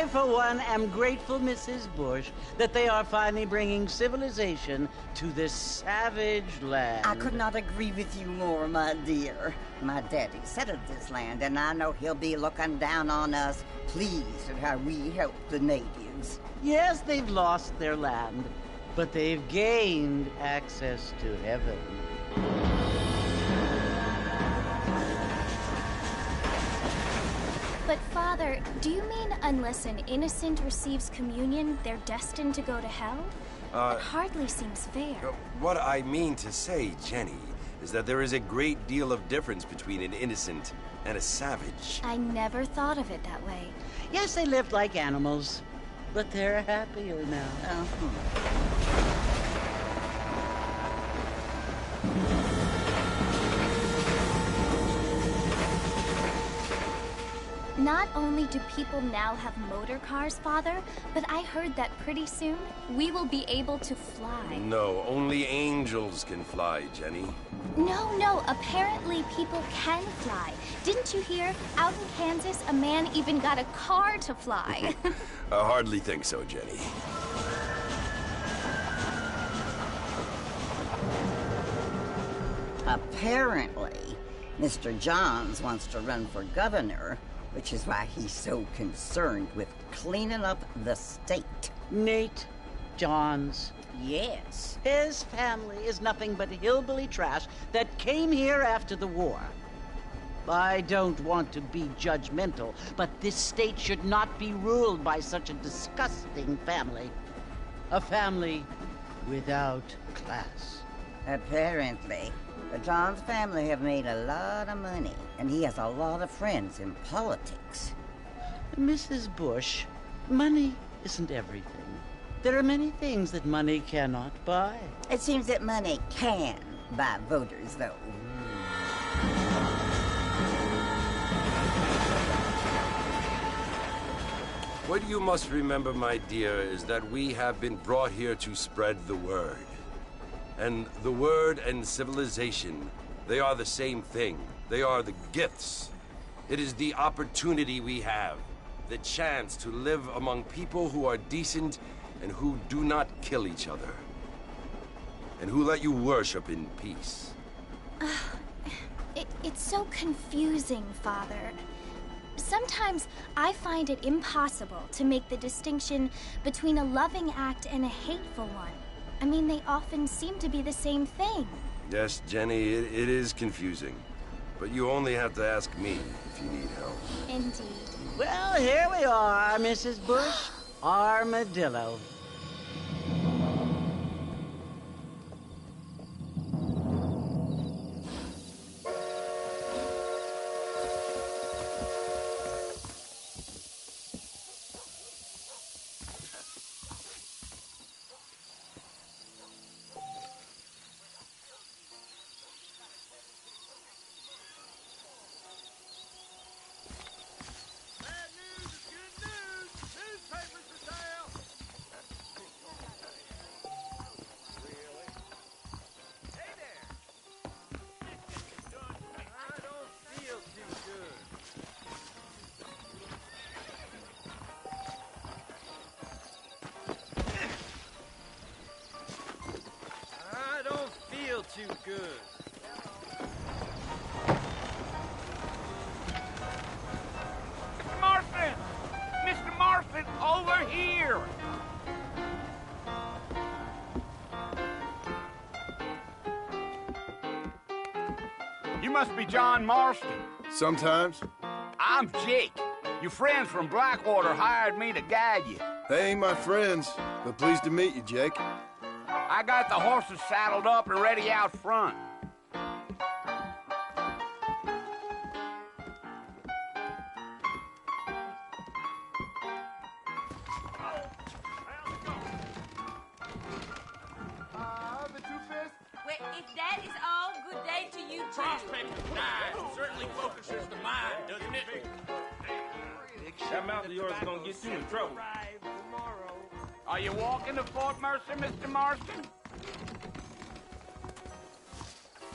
I, for one, am grateful, Mrs. Bush, that they are finally bringing civilization to this savage land. I could not agree with you more, my dear. My daddy settled this land, and I know he'll be looking down on us, pleased at how we help the natives. Yes, they've lost their land, but they've gained access to heaven. But, Father, do you mean unless an innocent receives communion, they're destined to go to hell? It hardly seems fair. What I mean to say, Jenny, is that there is a great deal of difference between an innocent and a savage. I never thought of it that way. Yes, they lived like animals, but they're happier now. Not only do people now have motor cars, Father, but I heard that pretty soon we will be able to fly. No, only angels can fly, Jenny. No, apparently people can fly. Didn't you hear? Out in Kansas, a man even got a car to fly. I hardly think so, Jenny. Apparently, Mr. Johns wants to run for governor, which is why he's so concerned with cleaning up the state. Nate Johns. Yes. His family is nothing but hillbilly trash that came here after the war. I don't want to be judgmental, but this state should not be ruled by such a disgusting family. A family without class. Apparently. The Johns family have made a lot of money, and he has a lot of friends in politics. Mrs. Bush, money isn't everything. There are many things that money cannot buy. It seems that money can buy voters, though. What you must remember, my dear, is that we have been brought here to spread the word. And the word and civilization, they are the same thing. They are the gifts. It is the opportunity we have, the chance to live among people who are decent and who do not kill each other, and who let you worship in peace. It's so confusing, Father. Sometimes I find it impossible to make the distinction between a loving act and a hateful one. I mean, they often seem to be the same thing. Yes, Jenny, it is confusing. But you only have to ask me if you need help. Indeed. Well, here we are, Mrs. Bush. Armadillo. Too good. Mr. Marston! Mr. Marston, over here! You must be John Marston. Sometimes. I'm Jake. Your friends from Blackwater hired me to guide you. They ain't my friends, but pleased to meet you, Jake. I got the horses saddled up and ready out front. Well, if that is all, good day to you too. Prospecting nice. Certainly focuses the mind, doesn't it? That mouth of yours is gonna get you in trouble. Are you walking to Fort Mercer, Mr. Marston?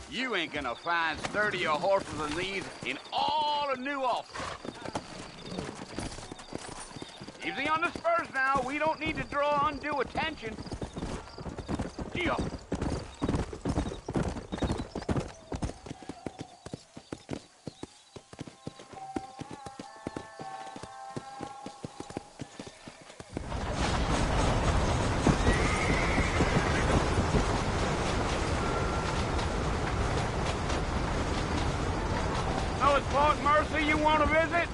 You ain't gonna find sturdier horses than these in all of New Ulster. Easy on the spurs now. We don't need to draw undue attention. Deal. So it's Fort Mercy you want to visit?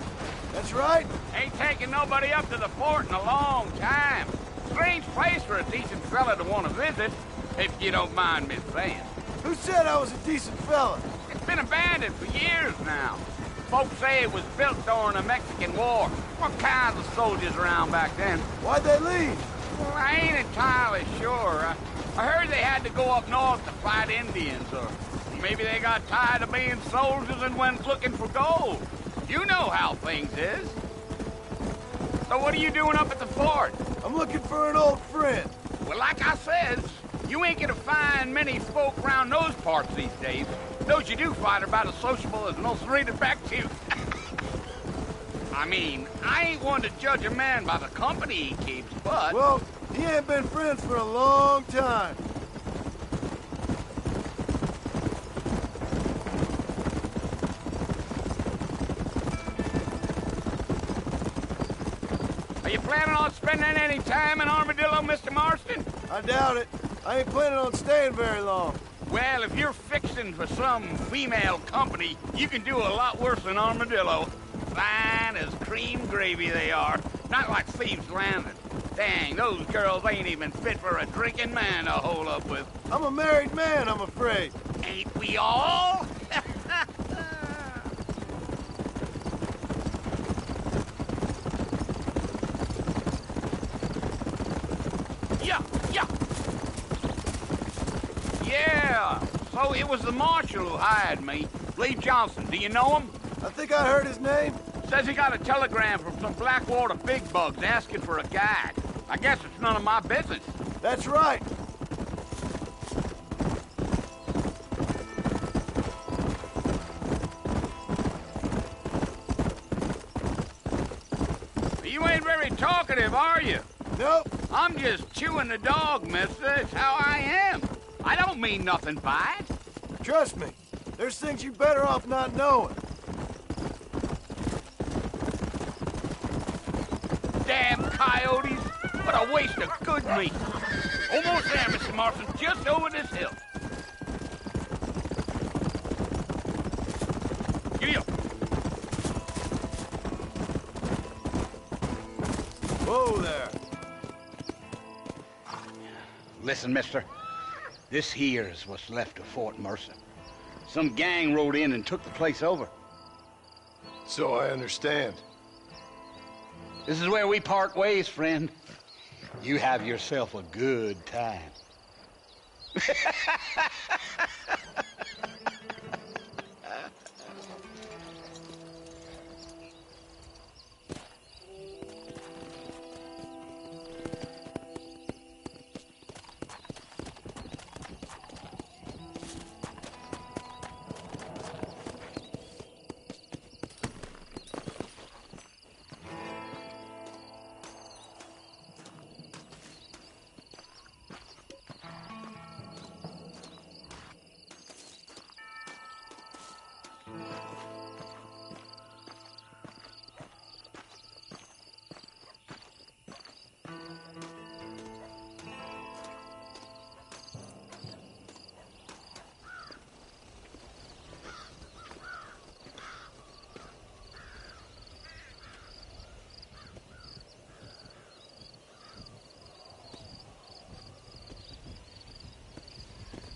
That's right. Ain't taking nobody up to the fort in a long time. Strange place for a decent fella to want to visit, if you don't mind me saying. Who said I was a decent fella? It's been abandoned for years now. Folks say it was built during the Mexican War. What kinds of soldiers around back then? Why'd they leave? Well, I ain't entirely sure. I heard they had to go up north to fight Indians, or maybe they got tired of being soldiers and went looking for gold. You know how things is. So what are you doing up at the fort? I'm looking for an old friend. Well, like I says, you ain't gonna find many folk around those parts these days. Those you do find are about as sociable as most reading back to you. I mean, I ain't one to judge a man by the company he keeps, but... Well, he ain't been friends for a long time. Are you planning on spending any time in Armadillo, Mr. Marston? I doubt it. I ain't planning on staying very long. Well, if you're fixing for some female company, you can do a lot worse than Armadillo. Fine as cream gravy they are. Not like Thieves' Landing. Dang, those girls ain't even fit for a drinking man to hold up with. I'm a married man, I'm afraid. Ain't we all? Yeah, so it was the marshal who hired me. Lee Johnson, do you know him? I think I heard his name. Says he got a telegram from some Blackwater big bugs asking for a guide. I guess it's none of my business. That's right. You ain't very talkative, are you? Nope. I'm just chewing the dog, mister. It's how I am. I don't mean nothing by it. Trust me, there's things you're better off not knowing. Damn coyotes. What a waste of good meat. Almost there, Mr. Marston. Just over this hill. Giddy-up. Whoa there. Listen, mister. This here is what's left of Fort Mercer. Some gang rode in and took the place over. So I understand. This is where we part ways, friend. You have yourself a good time.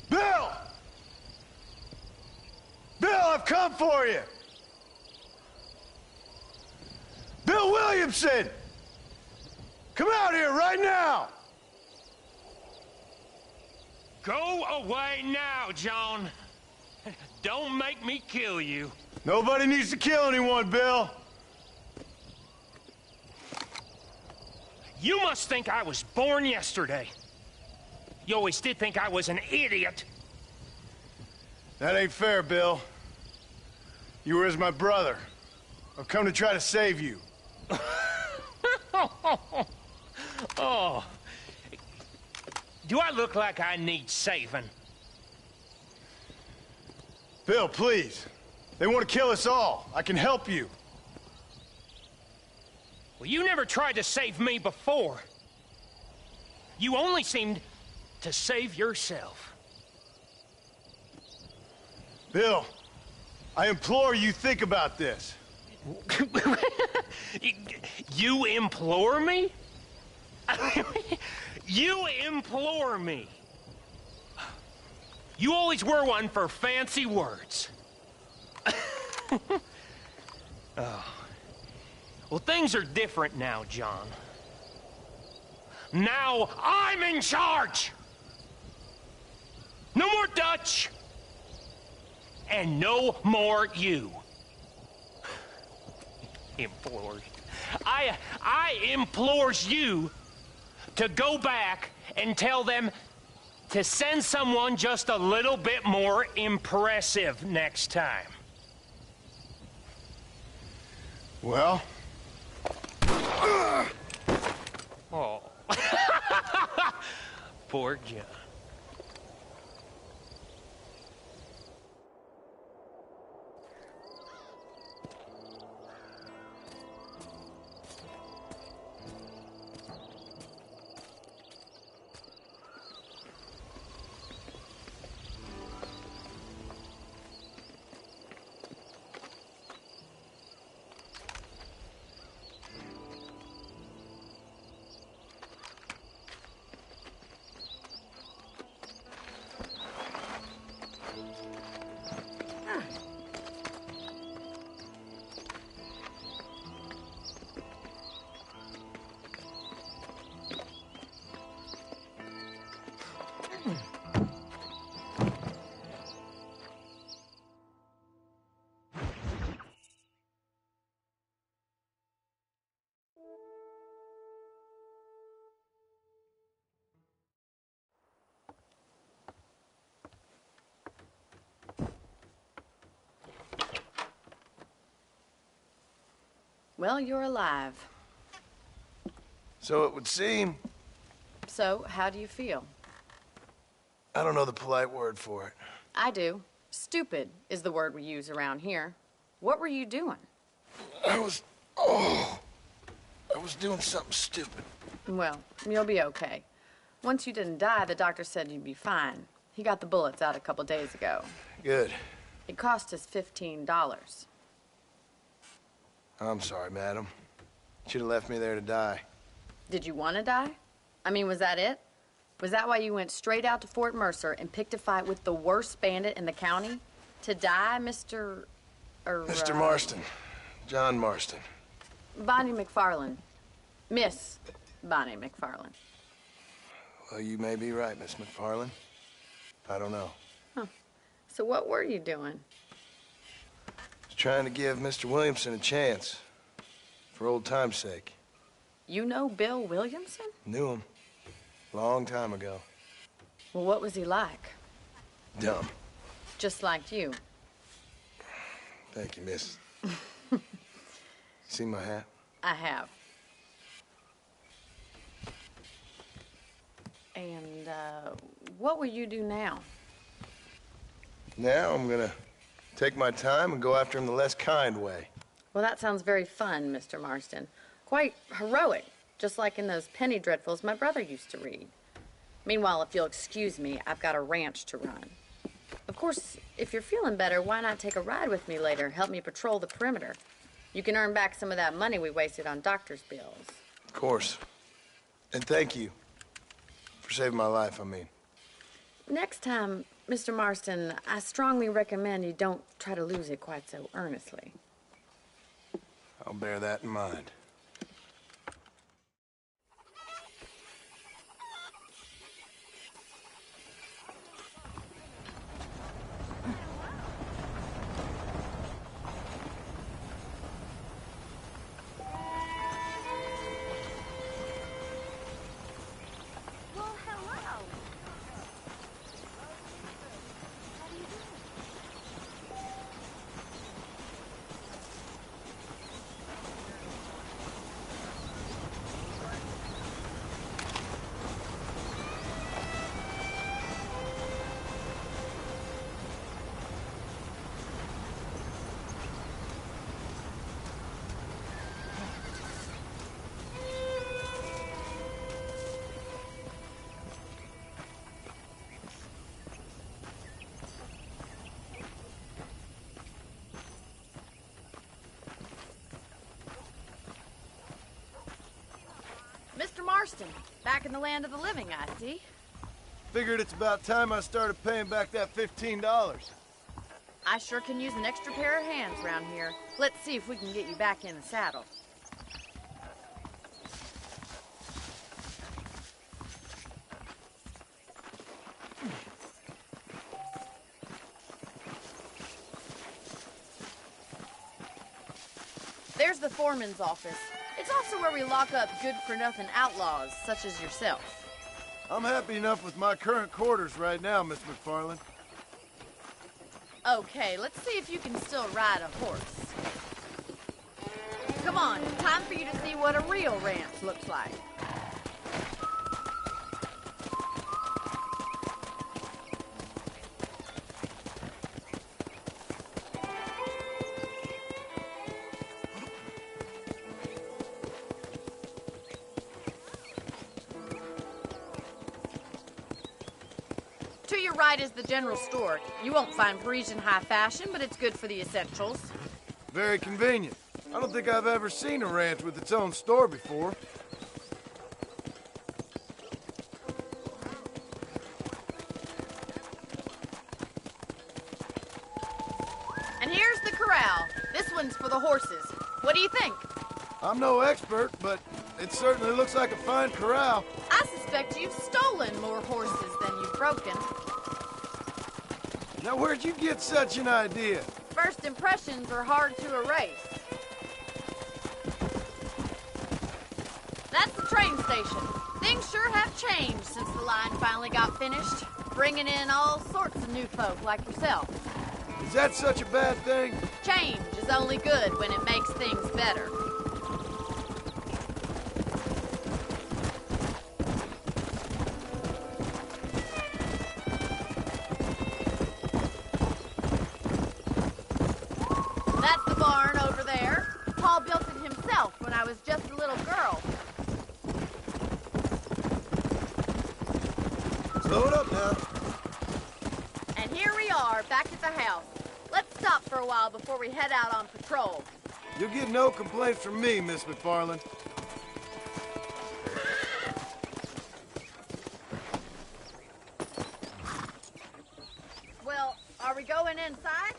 Bill! Bill, I've come for you! Bill Williamson! Come out here right now! Go away now, John. Don't make me kill you. Nobody needs to kill anyone, Bill. You must think I was born yesterday. You always did think I was an idiot. That ain't fair, Bill. You were as my brother. I've come to try to save you. Oh. Do I look like I need saving? Bill, please. They want to kill us all. I can help you. Well, you never tried to save me before. You only seemed to save yourself. Bill, I implore you think about this. You implore me? You implore me. You always were one for fancy words. Oh. Well, things are different now, John. Now I'm in charge! No more Dutch! And no more you. Implores. I implores you to go back and tell them to send someone just a little bit more impressive next time. Well? Oh. Poor John. Well, you're alive. So it would seem. So, how do you feel? I don't know the polite word for it. I do. Stupid is the word we use around here. What were you doing? I was doing something stupid. Well, you'll be okay. Once you didn't die, the doctor said you'd be fine. He got the bullets out a couple days ago. Good. It cost us $15. I'm sorry, madam. Should have left me there to die. Did you want to die? I mean, was that it? Was that why you went straight out to Fort Mercer and picked a fight with the worst bandit in the county? To die, Mr. Mr. Marston. John Marston. Bonnie McFarland. Miss Bonnie McFarland. Well, you may be right, Miss McFarland. I don't know. Huh. So what were you doing? Trying to give Mr. Williamson a chance. For old time's sake. You know Bill Williamson? Knew him. Long time ago. Well, what was he like? Dumb. Just like you. Thank you, miss. See my hat? I have. And, what will you do now? Now I'm gonna take my time and go after him the less kind way. Well, that sounds very fun, Mr. Marston. Quite heroic, just like in those penny dreadfuls my brother used to read. Meanwhile, if you'll excuse me, I've got a ranch to run. Of course, if you're feeling better, why not take a ride with me later? Help me patrol the perimeter. You can earn back some of that money we wasted on doctor's bills. Of course. And thank you for saving my life, I mean. Next time, Mr. Marston, I strongly recommend you don't try to lose it quite so earnestly. I'll bear that in mind. Marston, back in the land of the living, I see. Figured it's about time I started paying back that $15. I sure can use an extra pair of hands around here. Let's see if we can get you back in the saddle. There's the foreman's office. It's also where we lock up good-for-nothing outlaws, such as yourself. I'm happy enough with my current quarters right now, Miss McFarland. Okay, let's see if you can still ride a horse. Come on, time for you to see what a real ranch looks like. To your right is the general store. You won't find Parisian high fashion, but it's good for the essentials. Very convenient. I don't think I've ever seen a ranch with its own store before. And here's the corral. This one's for the horses. What do you think? I'm no expert, but it certainly looks like a fine corral. I suspect you've stolen more horses than you've broken. Now, where'd you get such an idea? First impressions are hard to erase. That's the train station. Things sure have changed since the line finally got finished, bringing in all sorts of new folk like yourself. Is that such a bad thing? Change is only good when it makes things better. That's the barn over there. Paul built it himself when I was just a little girl. Slow it up now. And here we are, back at the house. Let's stop for a while before we head out on patrol. You'll get no complaints from me, Miss McFarland. Well, are we going inside?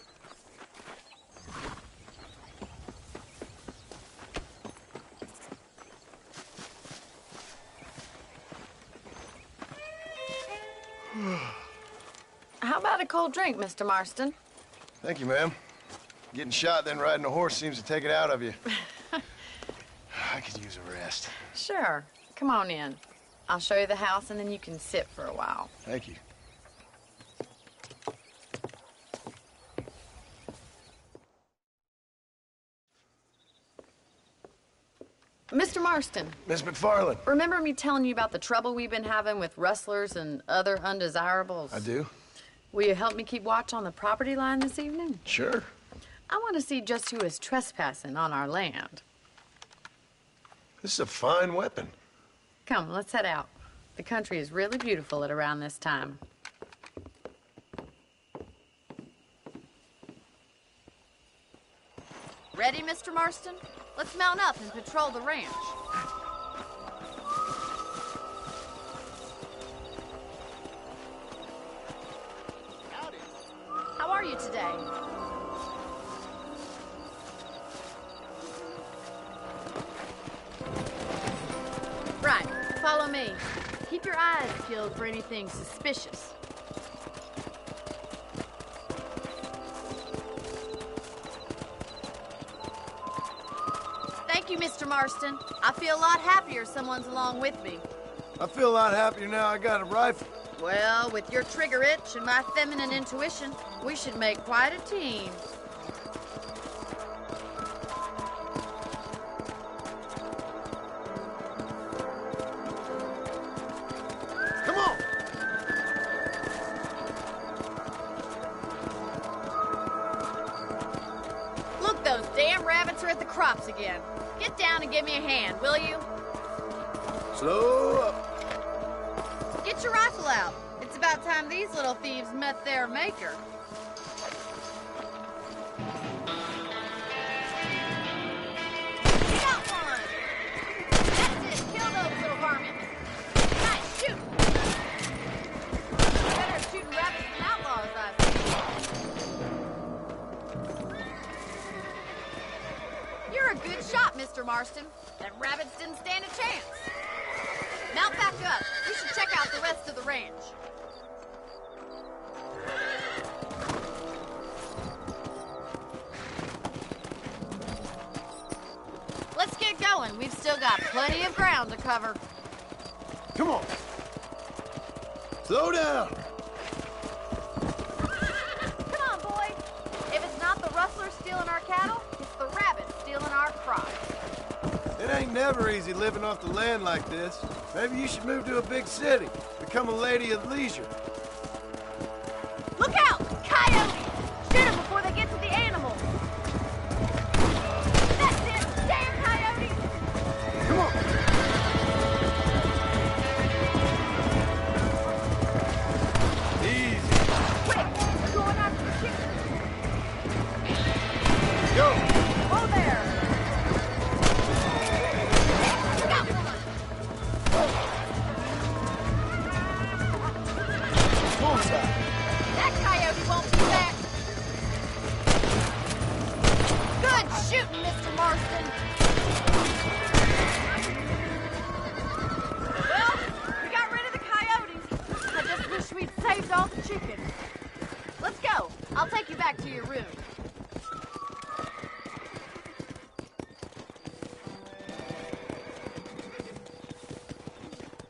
How about a cold drink, Mr. Marston? Thank you, ma'am. Getting shot, then riding a horse seems to take it out of you. I could use a rest. Sure. Come on in. I'll show you the house, and then you can sit for a while. Thank you. Mr. Marston. Miss McFarland. Remember me telling you about the trouble we've been having with rustlers and other undesirables? I do. Will you help me keep watch on the property line this evening? Sure. I want to see just who is trespassing on our land. This is a fine weapon. Come, let's head out. The country is really beautiful at around this time. Ready, Mr. Marston? Let's mount up and patrol the ranch. Howdy. How are you today? Right, follow me. Keep your eyes peeled for anything suspicious. Thank you, Mr. Marston. I feel a lot happier someone's along with me. I feel a lot happier now I got a rifle. Well, with your trigger itch and my feminine intuition, we should make quite a team. Come on! Look, those damn rabbits are at the crops again. Get down and give me a hand, will you? Slow up. Get your rifle out. It's about time these little thieves met their maker. Got one! That's it, kill those little varmints. a good shot, Mr. Marston. Them rabbits didn't stand a chance. Mount back up. We should check out the rest of the ranch. Let's get going. We've still got plenty of ground to cover. Come on. Slow down. Come on, boy. If it's not the rustlers stealing our cattle, it's the rabbits stealing our crops. It ain't never easy living off the land like this. Maybe you should move to a big city. Become a lady of leisure. Look out! Coyotes! Shoot them before they get to the animals. That's it! Damn coyotes! Come on. Easy. Quick! They're going after the chickens. Go. Oh, there! Got one! Bullseye. That coyote won't be back. Good shooting, Mr. Marston. Well, we got rid of the coyotes. I just wish we'd saved all the chickens. Let's go. I'll take you back to your room.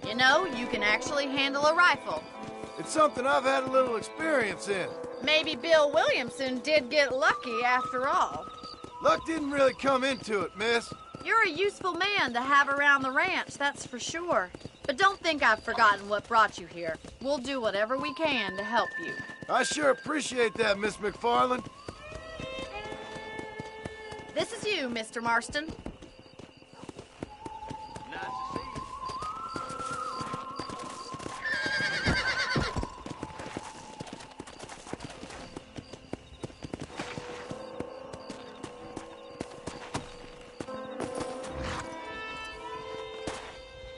You know, you can actually handle a rifle. It's something I've had a little experience in. Maybe Bill Williamson did get lucky after all. Luck didn't really come into it, miss. You're a useful man to have around the ranch, that's for sure. But don't think I've forgotten what brought you here. We'll do whatever we can to help you. I sure appreciate that, Miss McFarland. This is you, Mr. Marston. Nice to see you.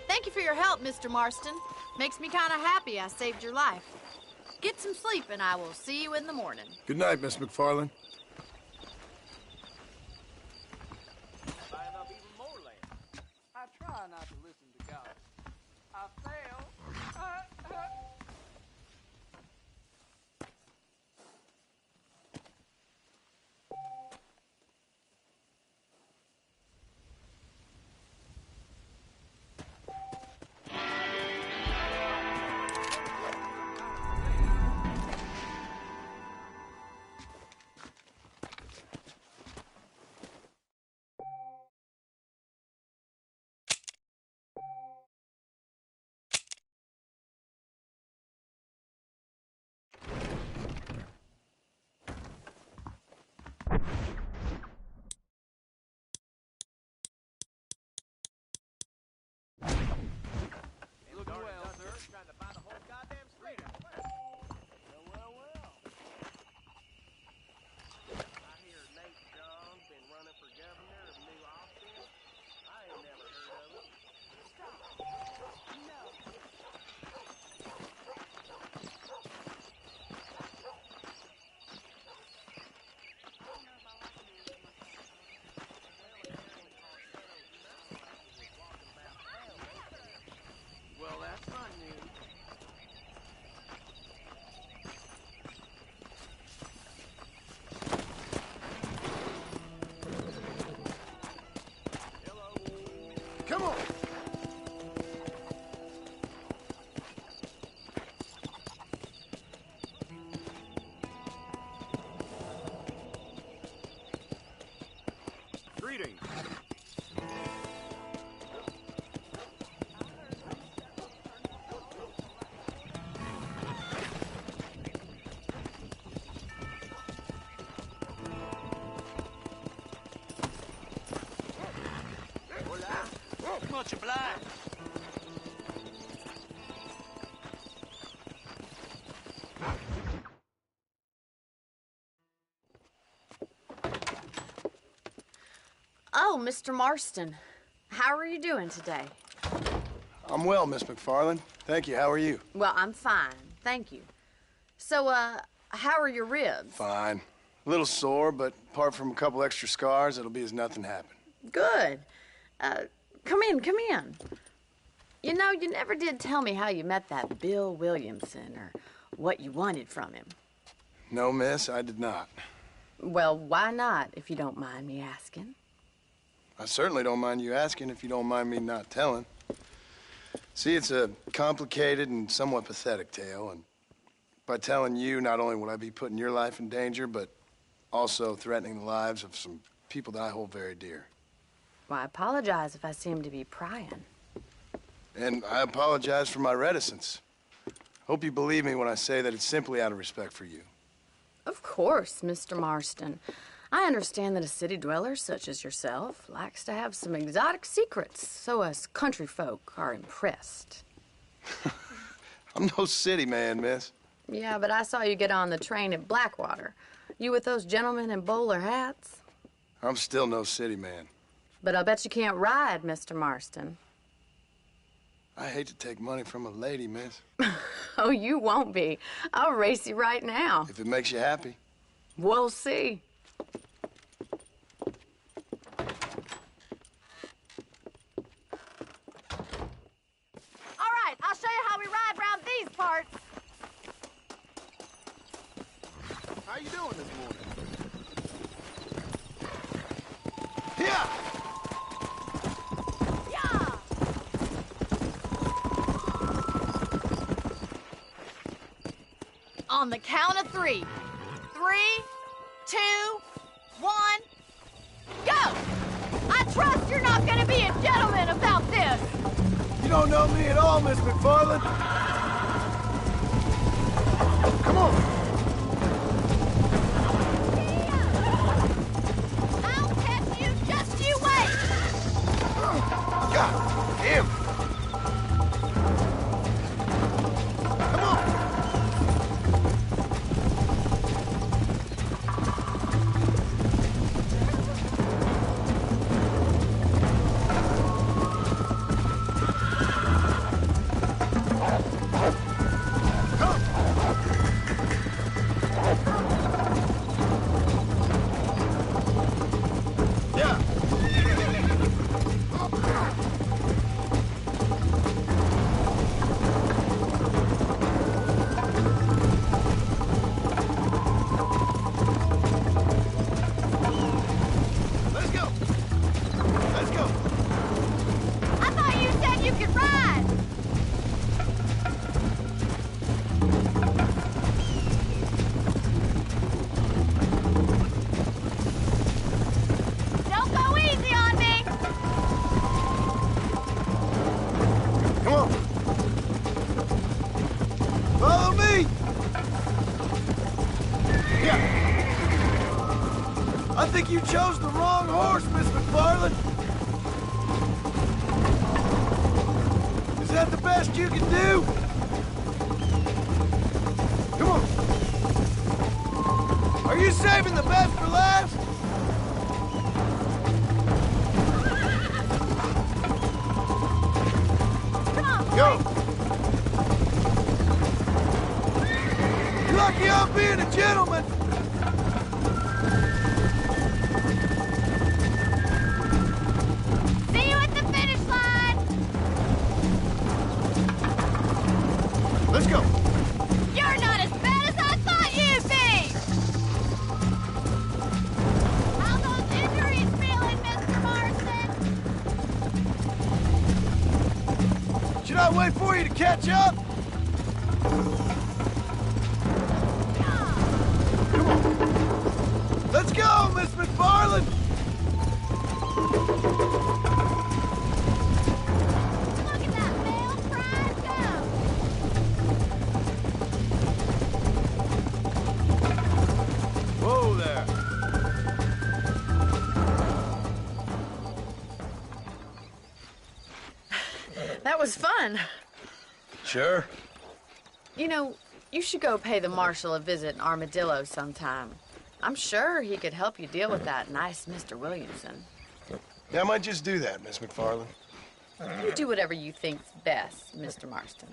Thank you for your help, Mr. Marston. Makes me kind of happy I saved your life. Get some sleep and I will see you in the morning. Good night, Miss McFarland. Buying up even more land. I try not to listen to God. I fail. Well, that's fun news. Come on. Greetings. Much obliged. Oh, Mr. Marston. How are you doing today? I'm well, Miss McFarland. Thank you. How are you? Well, I'm fine. Thank you. So, how are your ribs? Fine. A little sore, but apart from a couple extra scars, it'll be as nothing happened. Good. Come in, come in. You know, you never did tell me how you met that Bill Williamson or what you wanted from him. No, miss, I did not. Well, why not, if you don't mind me asking? I certainly don't mind you asking if you don't mind me not telling. See, it's a complicated and somewhat pathetic tale, and by telling you, not only would I be putting your life in danger, but also threatening the lives of some people that I hold very dear. Well, I apologize if I seem to be prying. And I apologize for my reticence. Hope you believe me when I say that it's simply out of respect for you. Of course, Mr. Marston. I understand that a city dweller such as yourself likes to have some exotic secrets, so us country folk are impressed. I'm no city man, miss. Yeah, but I saw you get on the train at Blackwater. You with those gentlemen in bowler hats? I'm still no city man. But I'll bet you can't ride, Mr. Marston. I hate to take money from a lady, miss. Oh, you won't be. I'll race you right now. If it makes you happy. We'll see. All right, I'll show you how we ride around these parts. How you doing this morning? Yeah! On the count of 3. 3, 2, 1, go! I trust you're not gonna be a gentleman about this. You don't know me at all, Miss McFarland. Come on. I'll catch you, just you wait. God damn. Come on. I think you chose the wrong horse, Miss McFarland. Is that the best you can do? Come on. Are you saving the best for last? Come on, boy. Go. You're lucky I'm being a gentleman. See you at the finish line. Let's go. You're not as bad as I thought you'd be. How those injuries feeling, Mr. Marston? Should I wait for you to catch up? Come on. Let's go, Miss McFarland. Look at that male pride go. Whoa there. That was fun. Sure. You know, you should go pay the marshal a visit in Armadillo sometime. I'm sure he could help you deal with that nice Mr. Williamson. Yeah, I might just do that, Miss McFarland. You do whatever you think's best, Mr. Marston.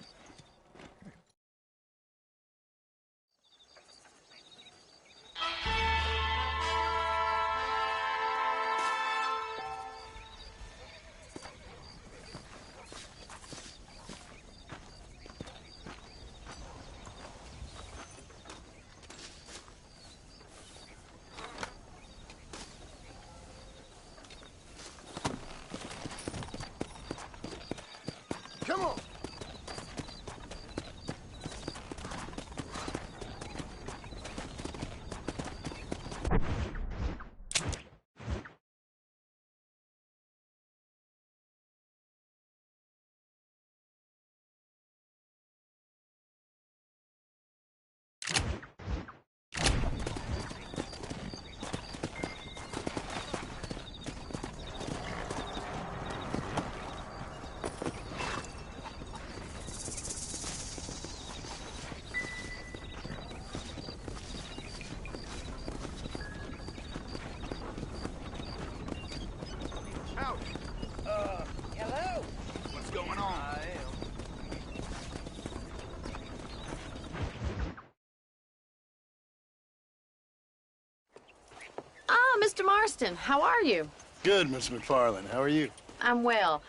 Marston, how are you? Good, Miss McFarland. How are you? I'm well.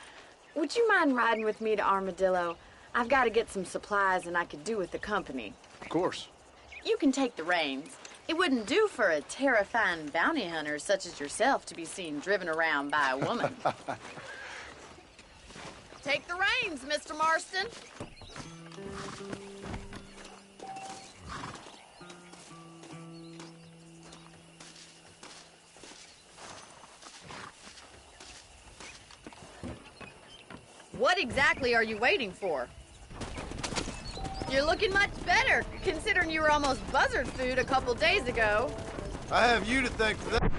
Would you mind riding with me to Armadillo? I've got to get some supplies and I could do with the company. Of course. You can take the reins. It wouldn't do for a terrifying bounty hunter such as yourself to be seen driven around by a woman. Take the reins, Mr. Marston. What exactly are you waiting for? You're looking much better, considering you were almost buzzard food a couple days ago. I have you to thank for that.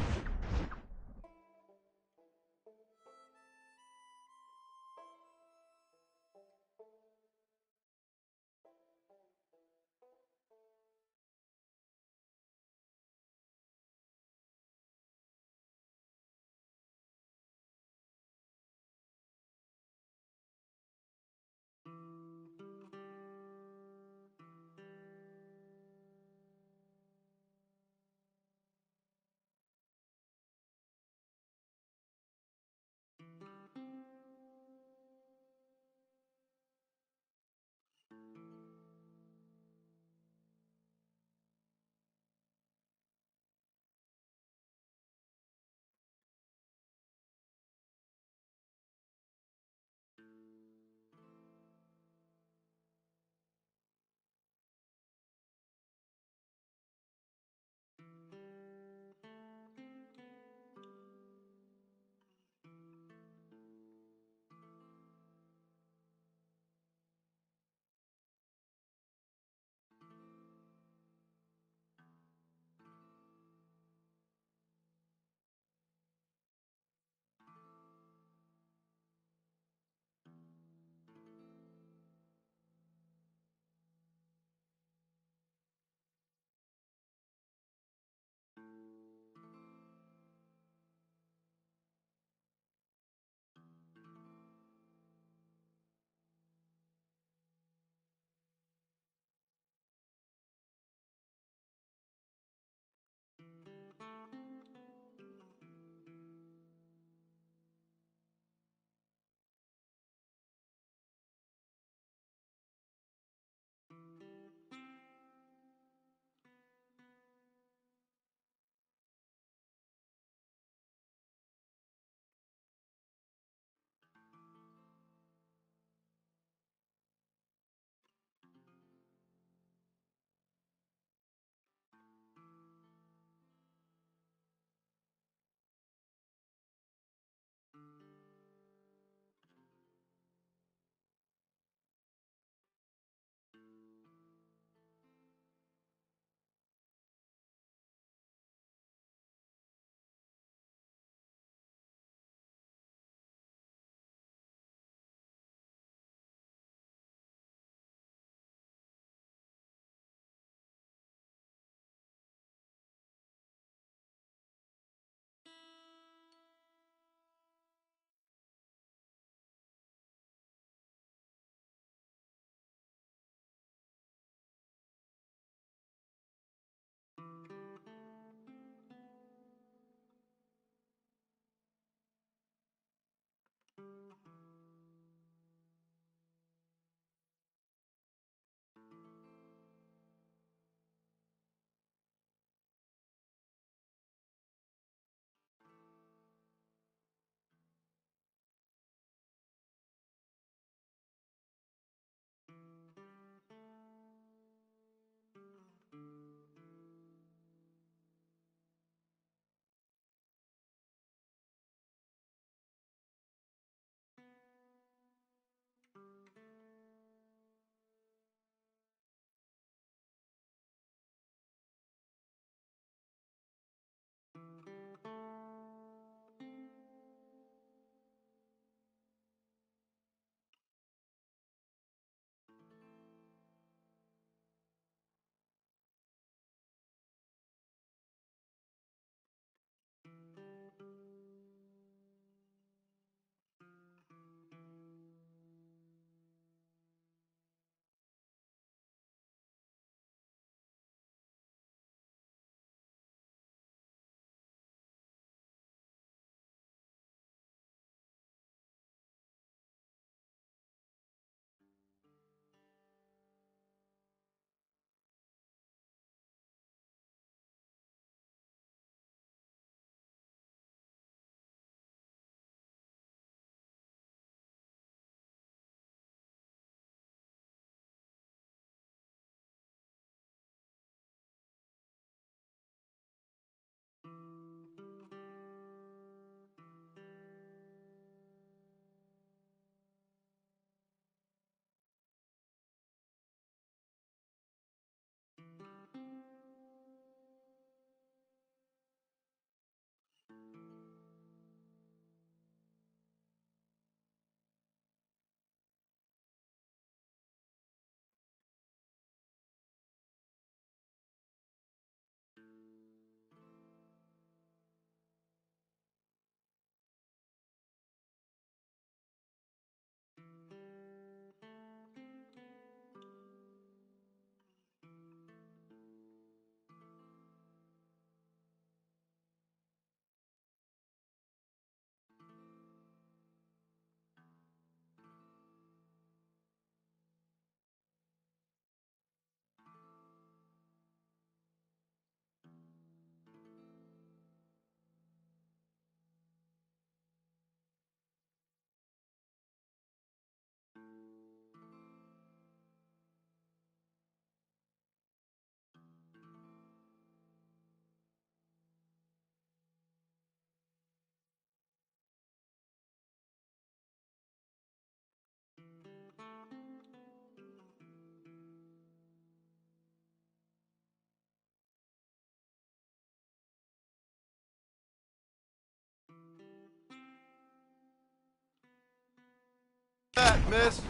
miss.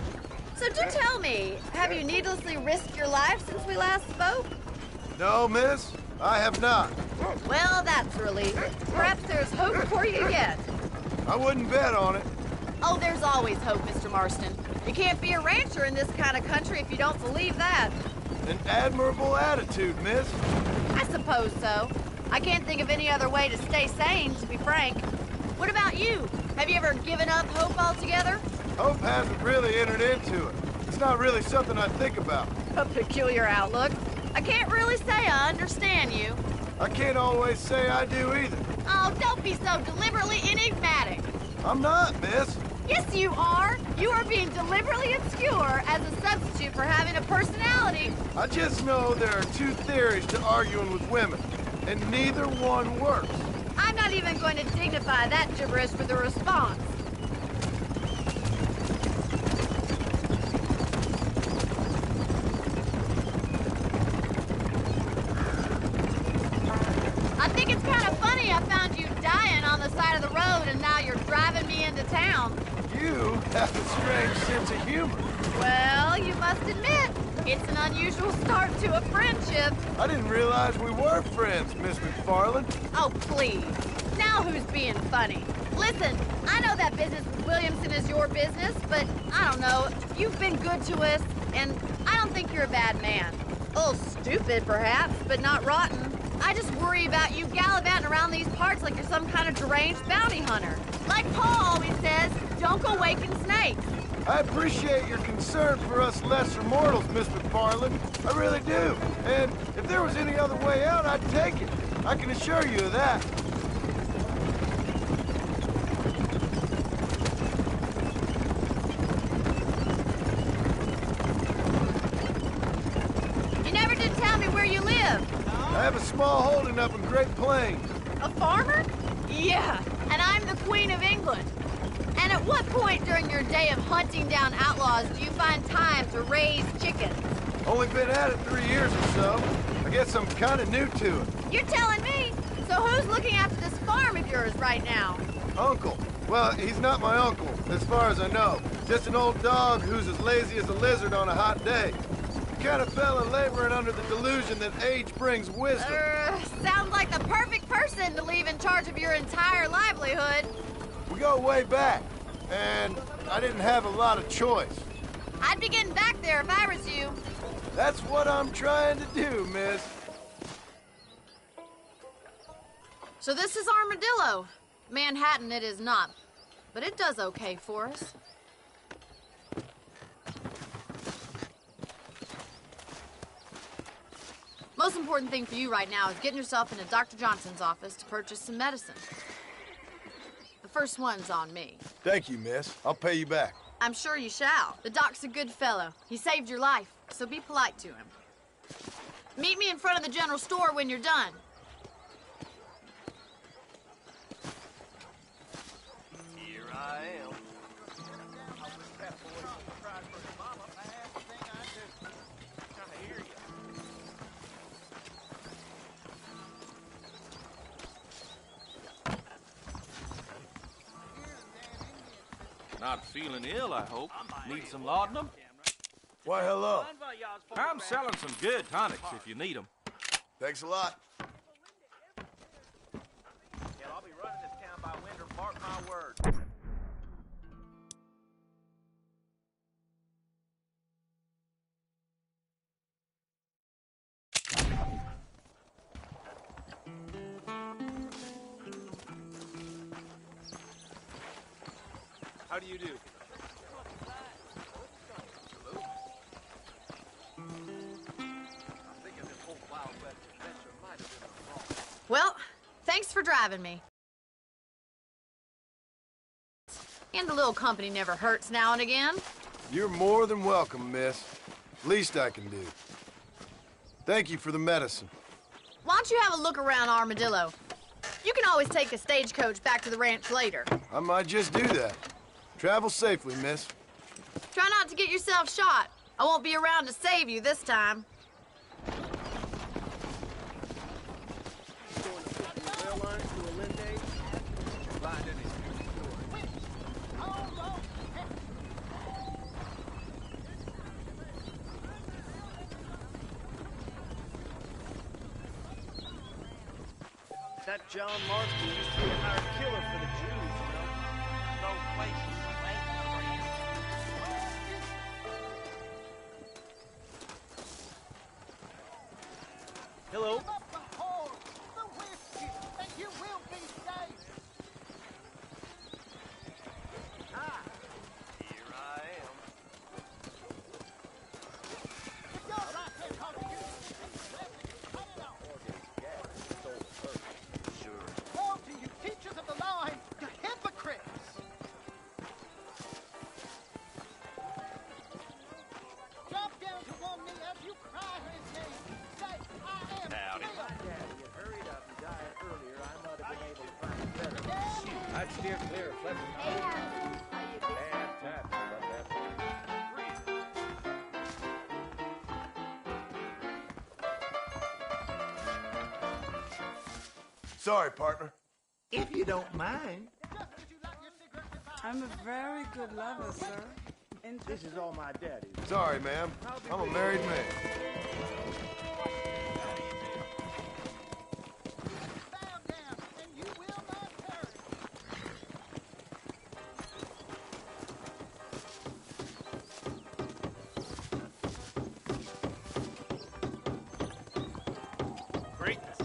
So do tell me, have you needlessly risked your life since we last spoke? No, miss, I have not. Well, that's a relief. Perhaps there's hope for you yet. I wouldn't bet on it. Oh, there's always hope, Mr. Marston. You can't be a rancher in this kind of country if you don't believe that. An admirable attitude, miss. I suppose so. I can't think of any other way to stay sane, to be frank. What about you? Have you ever given up hope altogether? Hope hasn't really entered into it. It's not really something I think about. A peculiar outlook. I can't really say I understand you. I can't always say I do either. Oh, don't be so deliberately enigmatic. I'm not, miss. Yes, you are. You are being deliberately obscure as a substitute for having a personality. I just know there are two theories to arguing with women, and neither one works. I'm not even going to dignify that gibberish with a response. I think it's kind of funny I found you dying on the side of the road and now you're driving me into town. You have a strange sense of humor. Well, you must admit, it's an unusual start to a friendship. I didn't realize we were friends, Miss McFarland. Oh, please. Now who's being funny? Listen, I know that business with Williamson is your business, but I don't know. You've been good to us, and I don't think you're a bad man. A little stupid, perhaps, but not rotten. I just worry about you gallivanting around these parts like you're some kind of deranged bounty hunter. Like Paul always says, don't go waking snakes. I appreciate your concern for us lesser mortals, Miss McFarland. I really do. And if there was any other way out, I'd take it. I can assure you of that. You never did tell me where you live. I have a small holding up in Great Plains. A farmer? Yeah, and I'm the Queen of England. And at what point during your day of hunting down outlaws do you find time to raise chickens? Only been at it 3 years or so. I guess I'm kind of new to it. You're telling me? So who's looking after this farm of yours right now? Uncle. Well, he's not my uncle, as far as I know. Just an old dog who's as lazy as a lizard on a hot day. The kind of fella laboring under the delusion that age brings wisdom. Sounds like the perfect person to leave in charge of your entire livelihood. We go way back, and I didn't have a lot of choice. I'd be getting back there if I was you. That's what I'm trying to do, miss. So this is Armadillo. Manhattan it is not, but it does okay for us. Most important thing for you right now is getting yourself into Dr. Johnson's office to purchase some medicine. The first one's on me. Thank you, miss. I'll pay you back. I'm sure you shall. The doc's a good fellow. He saved your life, so be polite to him. Meet me in front of the general store when you're done. Here I am. Not feeling ill, I hope. Need some laudanum? Why, hello. I'm selling some good tonics if you need them. Thanks a lot. Yeah, I'll be running this town by winter, mark my word. How do you do? Well, thanks for driving me. And a little company never hurts now and again. You're more than welcome, miss. Least I can do. Thank you for the medicine. Why don't you have a look around Armadillo? You can always take a stagecoach back to the ranch later. I might just do that. Travel safely, miss. Try not to get yourself shot. I won't be around to save you this time. That John Marston used to be a hired killer for the Jews, you know? No places waiting for you. Hello? The whiskey, and you will be safe. Hi. Here I am. If you're right there talking to you, cut it off. Sure. Woe to you, teachers of the law, and you hypocrites! Drop down to one knee as you cry his name. Say, I am Howdy. Bill. Daddy had hurried up and died earlier. I might have been able to find a better. Shoot, I'd steer clear of Fletcher. Hey, Harry. How you doing? Fantastic. Sorry, partner. If you don't mind. I'm a very good lover, sir. This is all my daddy's. Sorry, ma'am. I'm a married man. Bow down, and you will not perish. Greatness.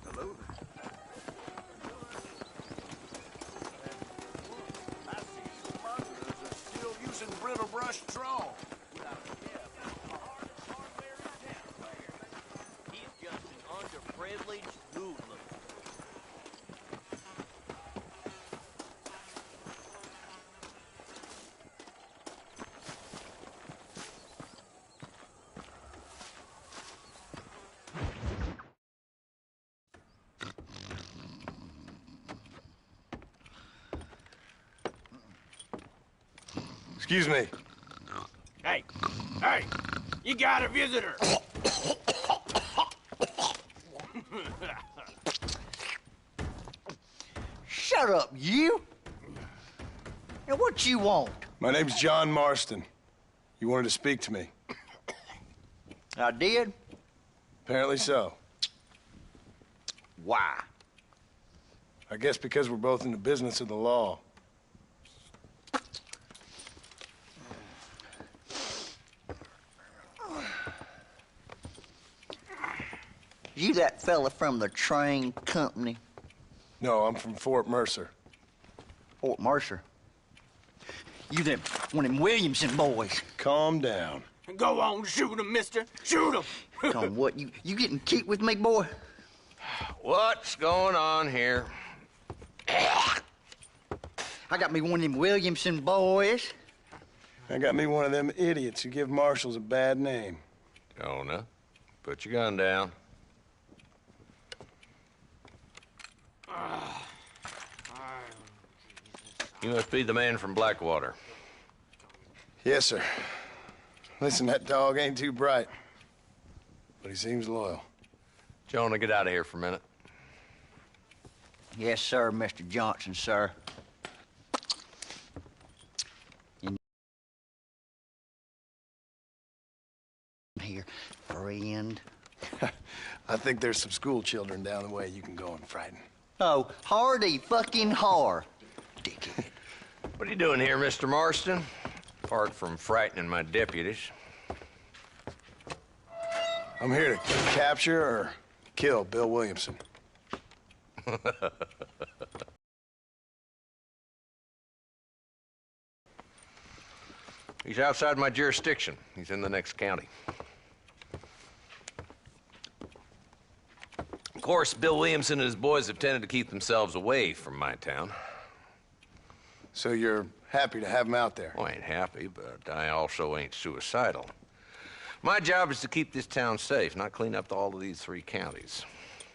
Hello. I see you smugglers are still using brittle brush trawl. He's just an underprivileged hoodlum. Excuse me. Hey, hey, you got a visitor. Shut up, you! And what you want? My name's John Marston. You wanted to speak to me. I did? Apparently so. Why? I guess because we're both in the business of the law. You that fella from the train company? No, I'm from Fort Mercer. Fort Mercer? You them one of them Williamson boys. Calm down. Go on, shoot him, mister. Shoot him. Come what, you getting cute with me, boy? What's going on here? I got me one of them Williamson boys. I got me one of them idiots who give marshals a bad name. Jonah, put your gun down. You must be the man from Blackwater. Yes, sir. Listen, that dog ain't too bright, but he seems loyal. Jonah, get out of here for a minute. Yes, sir, Mr. Johnson, sir. Here, friend. I think there's some school children down the way you can go and frighten. Oh, hardy fucking har. Dickhead. What are you doing here, Mr. Marston? Apart from frightening my deputies. I'm here to capture or kill Bill Williamson. He's outside my jurisdiction. He's in the next county. Of course, Bill Williamson and his boys have tended to keep themselves away from my town. So you're happy to have him out there? Well, I ain't happy, but I also ain't suicidal. My job is to keep this town safe, not clean up all of these 3 counties.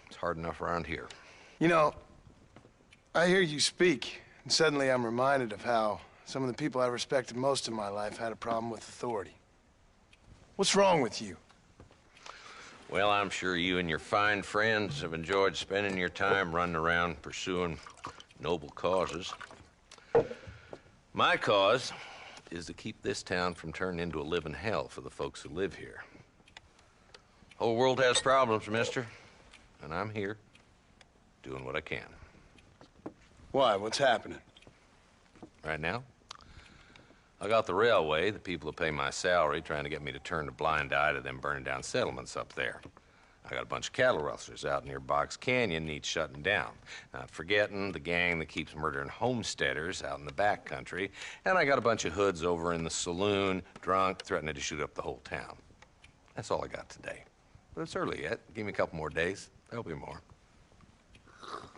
It's hard enough around here. You know, I hear you speak, and suddenly I'm reminded of how some of the people I respected most in my life had a problem with authority. What's wrong with you? Well, I'm sure you and your fine friends have enjoyed spending your time running around pursuing noble causes. My cause is to keep this town from turning into a living hell for the folks who live here. Whole world has problems, mister, and I'm here doing what I can. Why? What's happening? Right now, I got the railway, the people who pay my salary, trying to get me to turn a blind eye to them burning down settlements up there. I got a bunch of cattle rustlers out near Box Canyon needs shutting down. Not forgetting the gang that keeps murdering homesteaders out in the back country. And I got a bunch of hoods over in the saloon, drunk, threatening to shoot up the whole town. That's all I got today. But it's early yet. Give me a couple more days. There'll be more.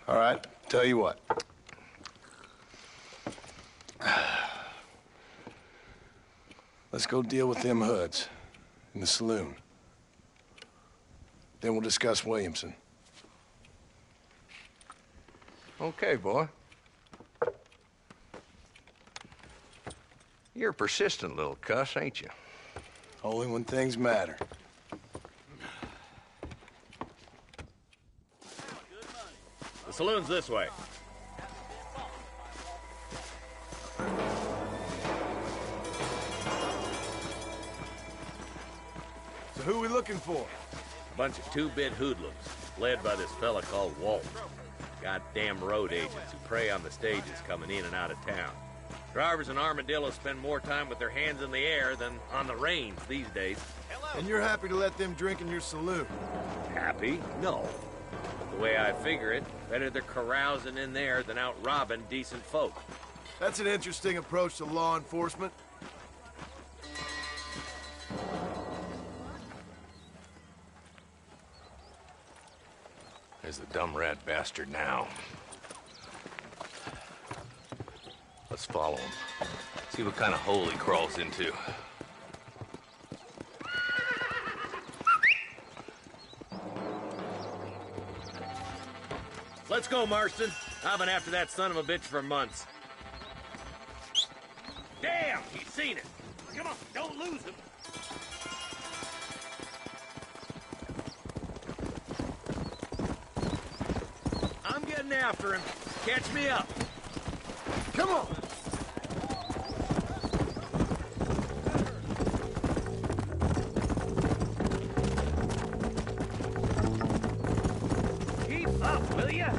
All right, tell you what. Let's go deal with them hoods in the saloon. Then we'll discuss Williamson. Okay, boy. You're a persistent little cuss, ain't you? Only when things matter. The saloon's this way. So who are we looking for? A bunch of two-bit hoodlums, led by this fella called Walt. Goddamn road agents who prey on the stages coming in and out of town. Drivers in Armadillo spend more time with their hands in the air than on the reins these days. And you're happy to let them drink in your saloon? Happy? No. But the way I figure it, better they're carousing in there than out robbing decent folk. That's an interesting approach to law enforcement. There's the dumb rat bastard now. Let's follow him. See what kind of hole he crawls into. Let's go, Marston. I've been after that son of a bitch for months. Damn, he's seen it. Come on, don't lose him. I'm getting after him. Catch me up. Come on. Keep up, will ya?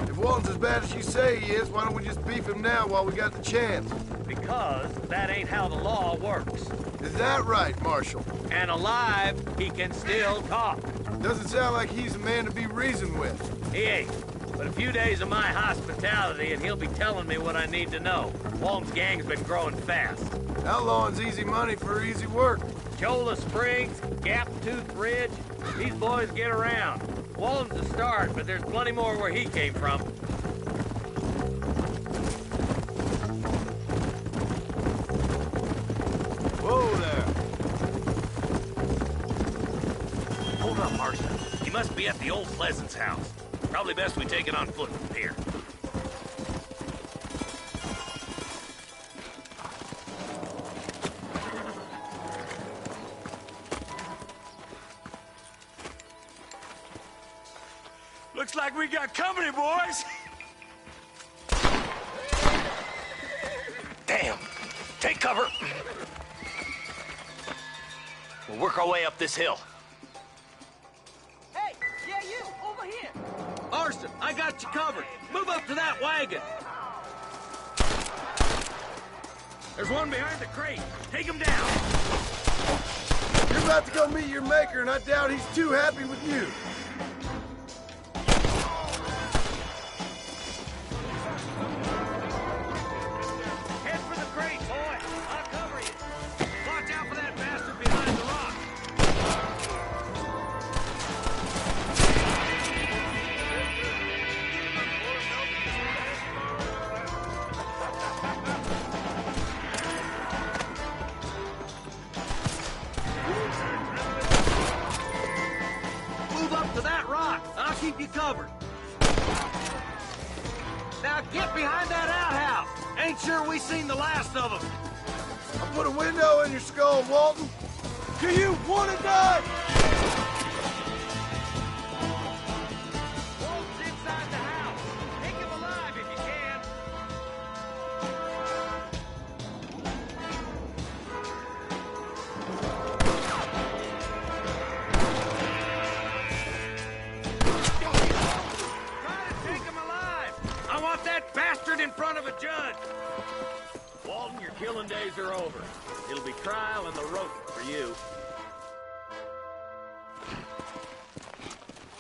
If Walton's as bad as you say he is, why don't we just beef him now while we got the chance? Because that ain't how the law works. Is that right, Marshal? And alive, he can still talk. Doesn't sound like he's a man to be reasoned with. He ain't. But a few days of my hospitality and he'll be telling me what I need to know. Walton's gang's been growing fast. Outlawing's easy money for easy work. Cholla Springs, Gap Tooth Ridge, these boys get around. Walton's a start, but there's plenty more where he came from. Whoa there. Hold up, Marston. He must be at the old Pleasance house. Probably best we take it on foot from here. Looks like we got company, boys. Damn! Take cover! We'll work our way up this hill. Hey, yeah, you, over here. Marston, I got you covered. Move up to that wagon. There's one behind the crate. Take him down. You're about to go meet your maker, and I doubt he's too happy with you. Head for the crate, boy. I'll cover you. Watch out for that bastard behind the rock. Move up to that rock. I'll keep you covered. Now get behind that outhouse. Ain't sure we seen the last of them. I'll put a window in your skull, Walton. Do you want to die? days are over. It'll be trial and the rope for you.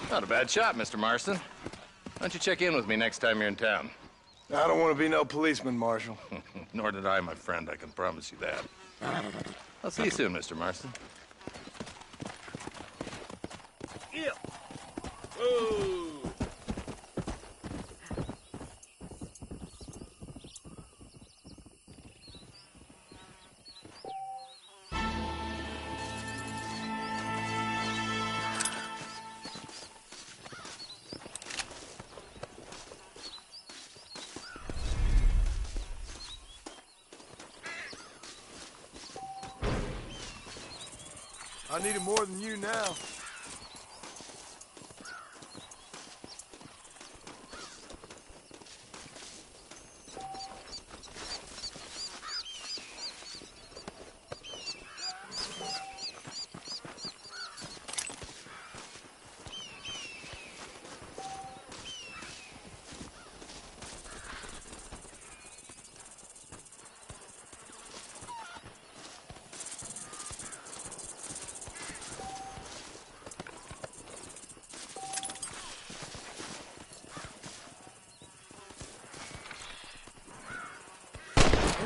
Not a bad shot, Mr. Marston. Why don't you check in with me next time you're in town? I don't want to be no policeman, Marshal. Nor did I, my friend. I can promise you that. I'll see you soon, Mr. Marston. Yeah. Whoa. I need it more than you now.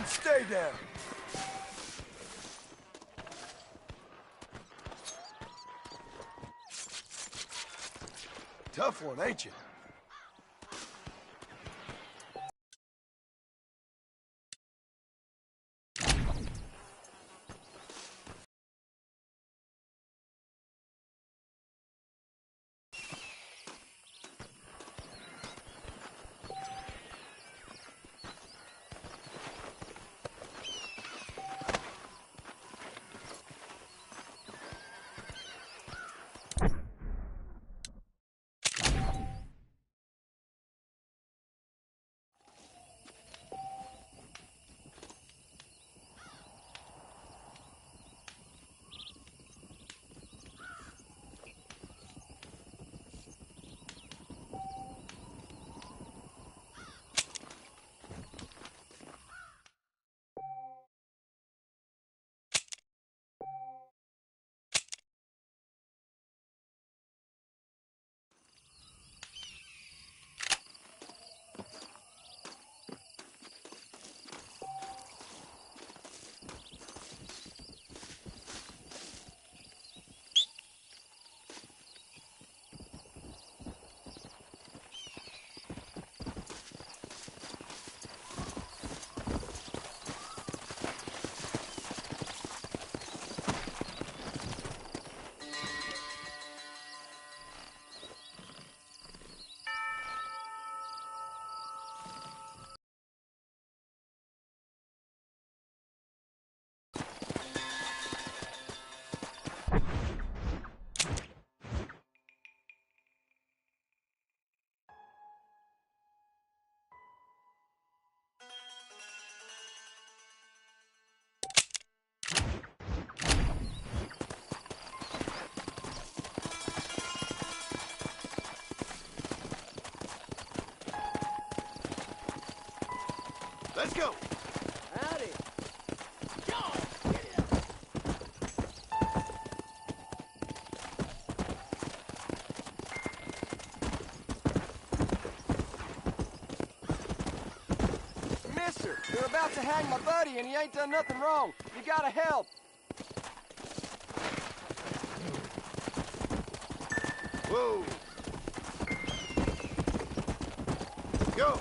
Stay down. Tough one, ain't you? Let's go. Howdy. Mister, they're about to hang my buddy and he ain't done nothing wrong. You gotta help. Whoa. Go.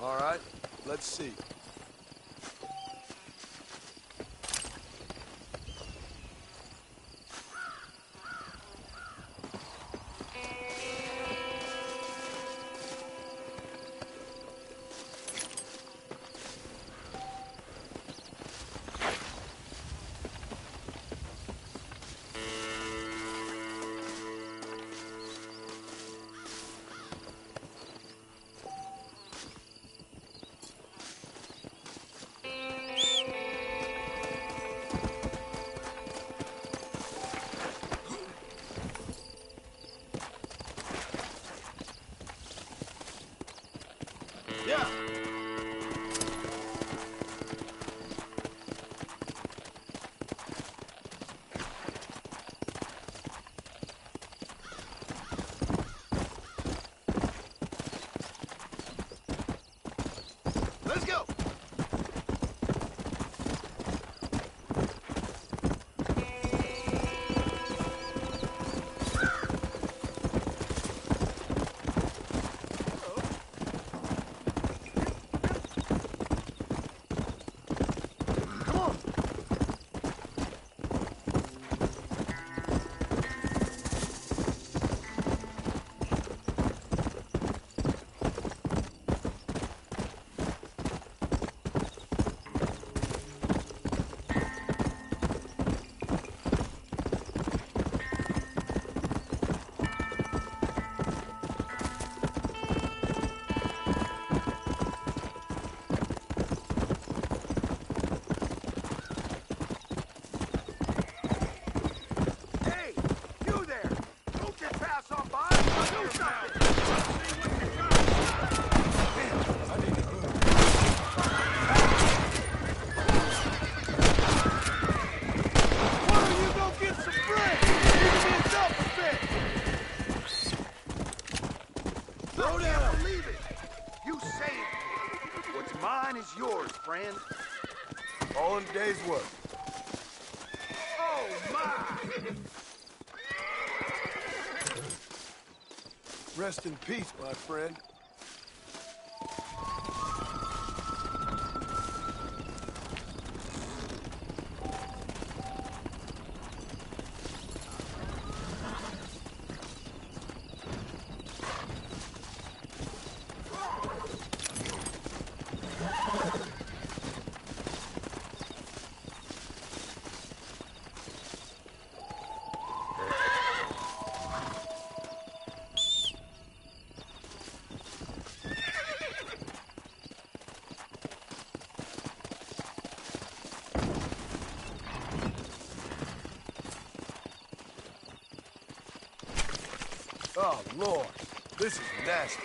All right, let's see. Yeah. Let's go. Friend. All in a day's work. Oh, my! Rest in peace, my friend. Oh, Lord. This is nasty.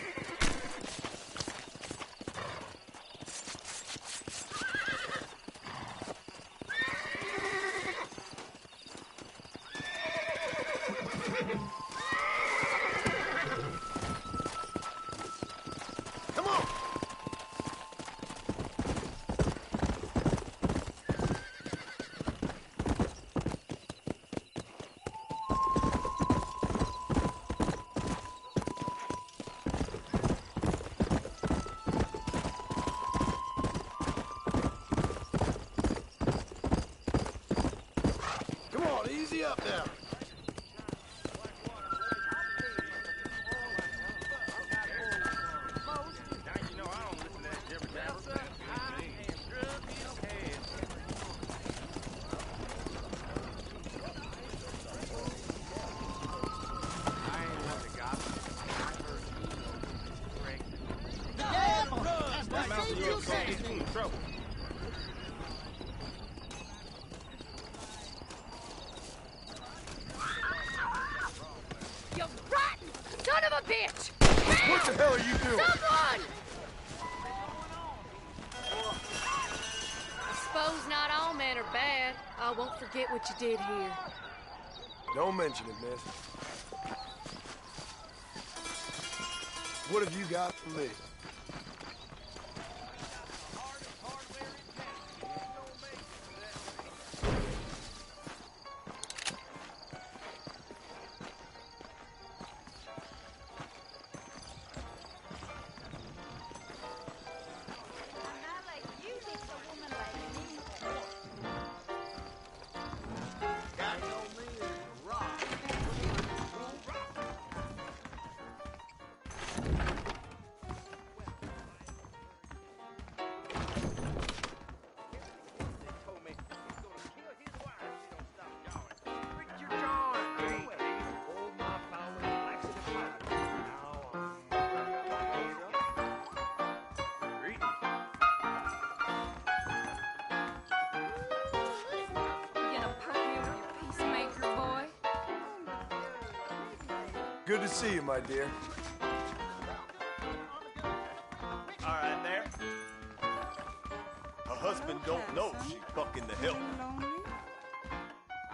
Come on! Easy up now. You rotten son of a bitch! What the hell are you doing? Someone! I suppose not all men are bad. I won't forget what you did here. Don't mention it, miss. What have you got for me? Good to see you, my dear. All right, there. Her husband don't know she's bucking the hill. I'm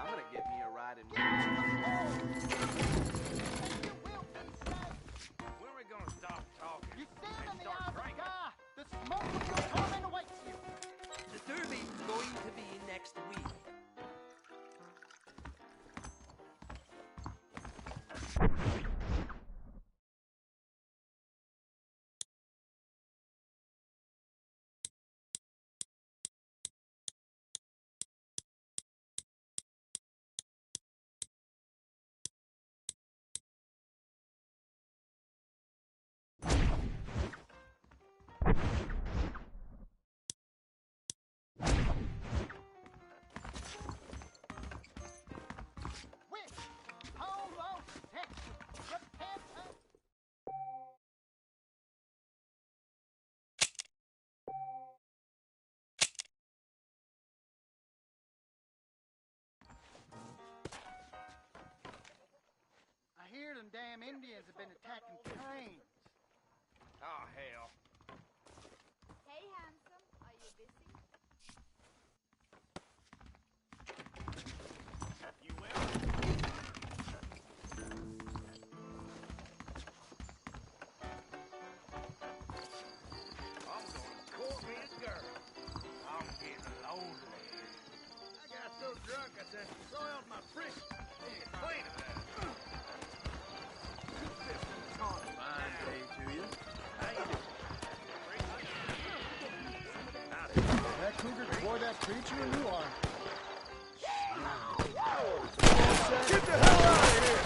gonna get me a ride in. When are we gonna stop talking? You see it in the eye of the sky. The smoke of your torment awaits you. The Derby's going to be next week. I hear them damn Indians have been attacking trains. Oh, hell. Hey, handsome, are you busy? You will? I'm gonna court me a girl. I'm getting lonely. I got so drunk I just soiled my fridge. Clean it up. Fine day to you. How you doing? That cougar toward that preacher and you are. Get the hell out of here!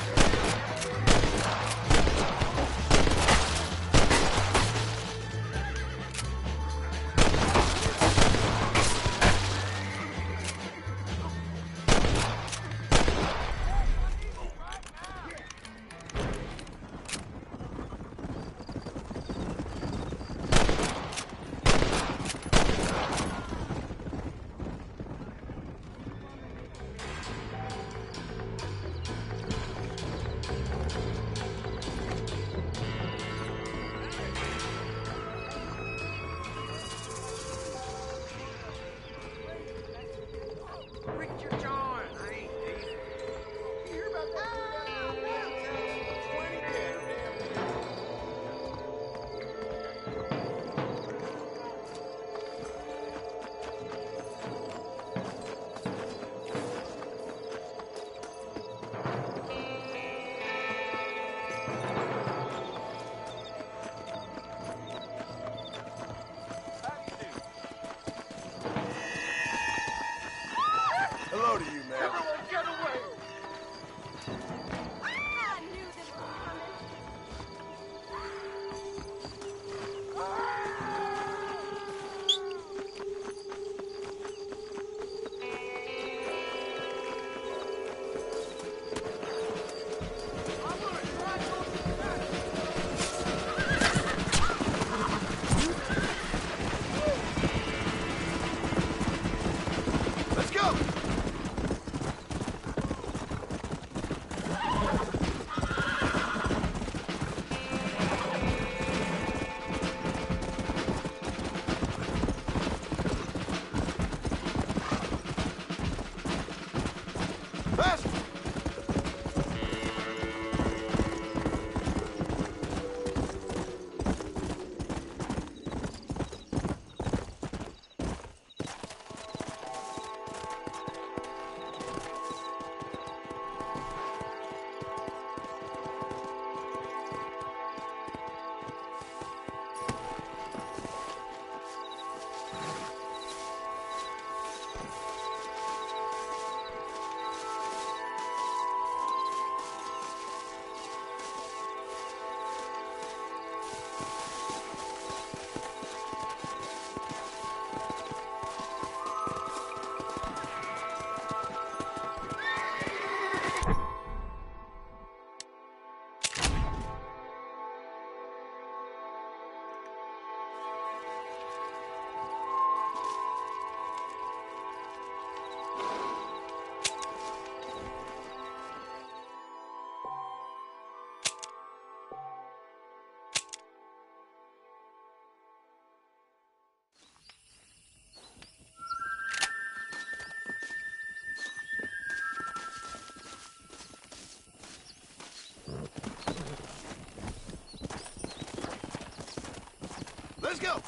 go!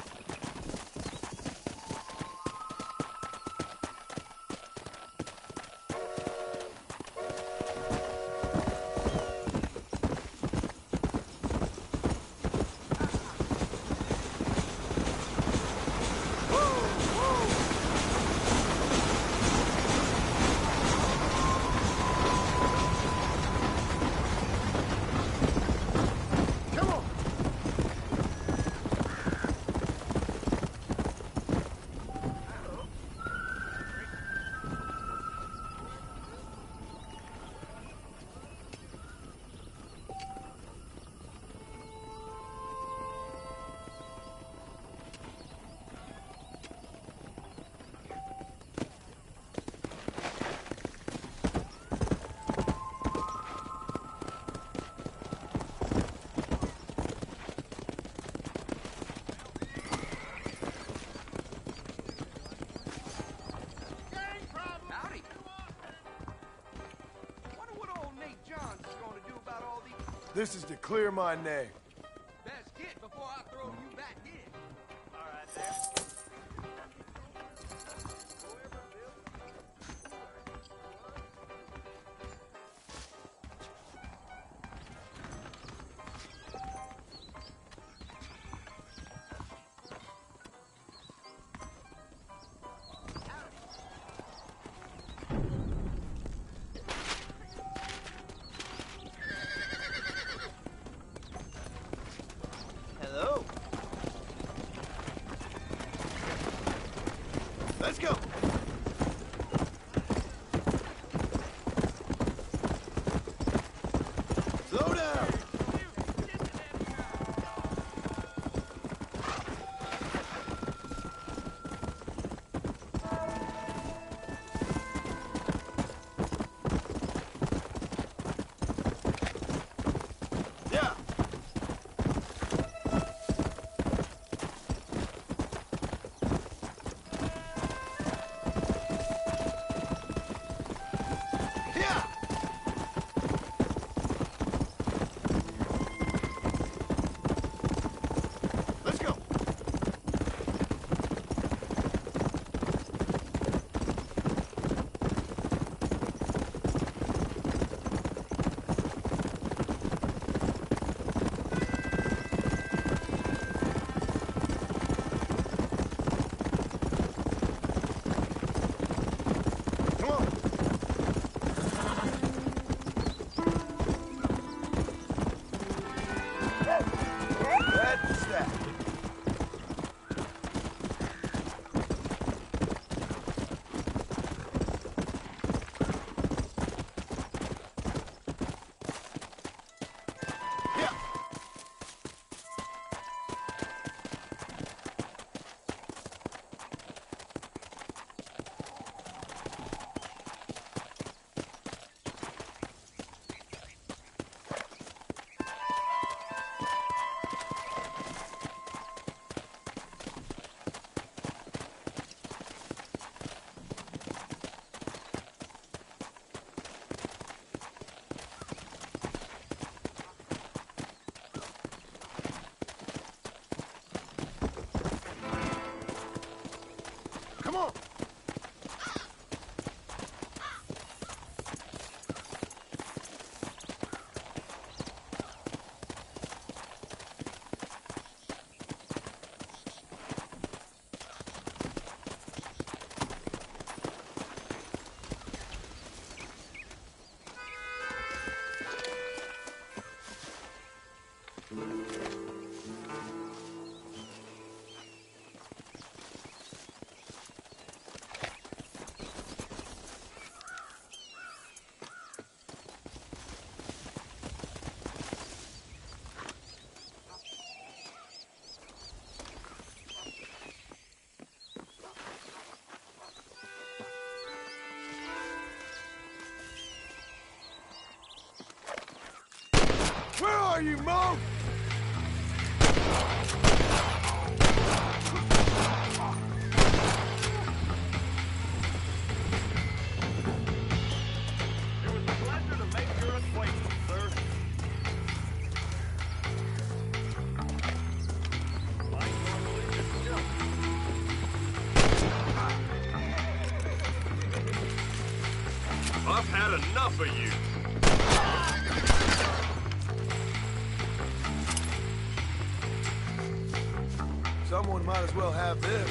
This is to clear my name. Best get before I throw you back in. All right, there. Hello. Let's go. Slow down. Yeah. Let's go. Come on. That's that. Yeah. Come on. Where are you, Mo? It was a pleasure to make your acquaintance, sir. Like normally. out for you. Someone might as well have this.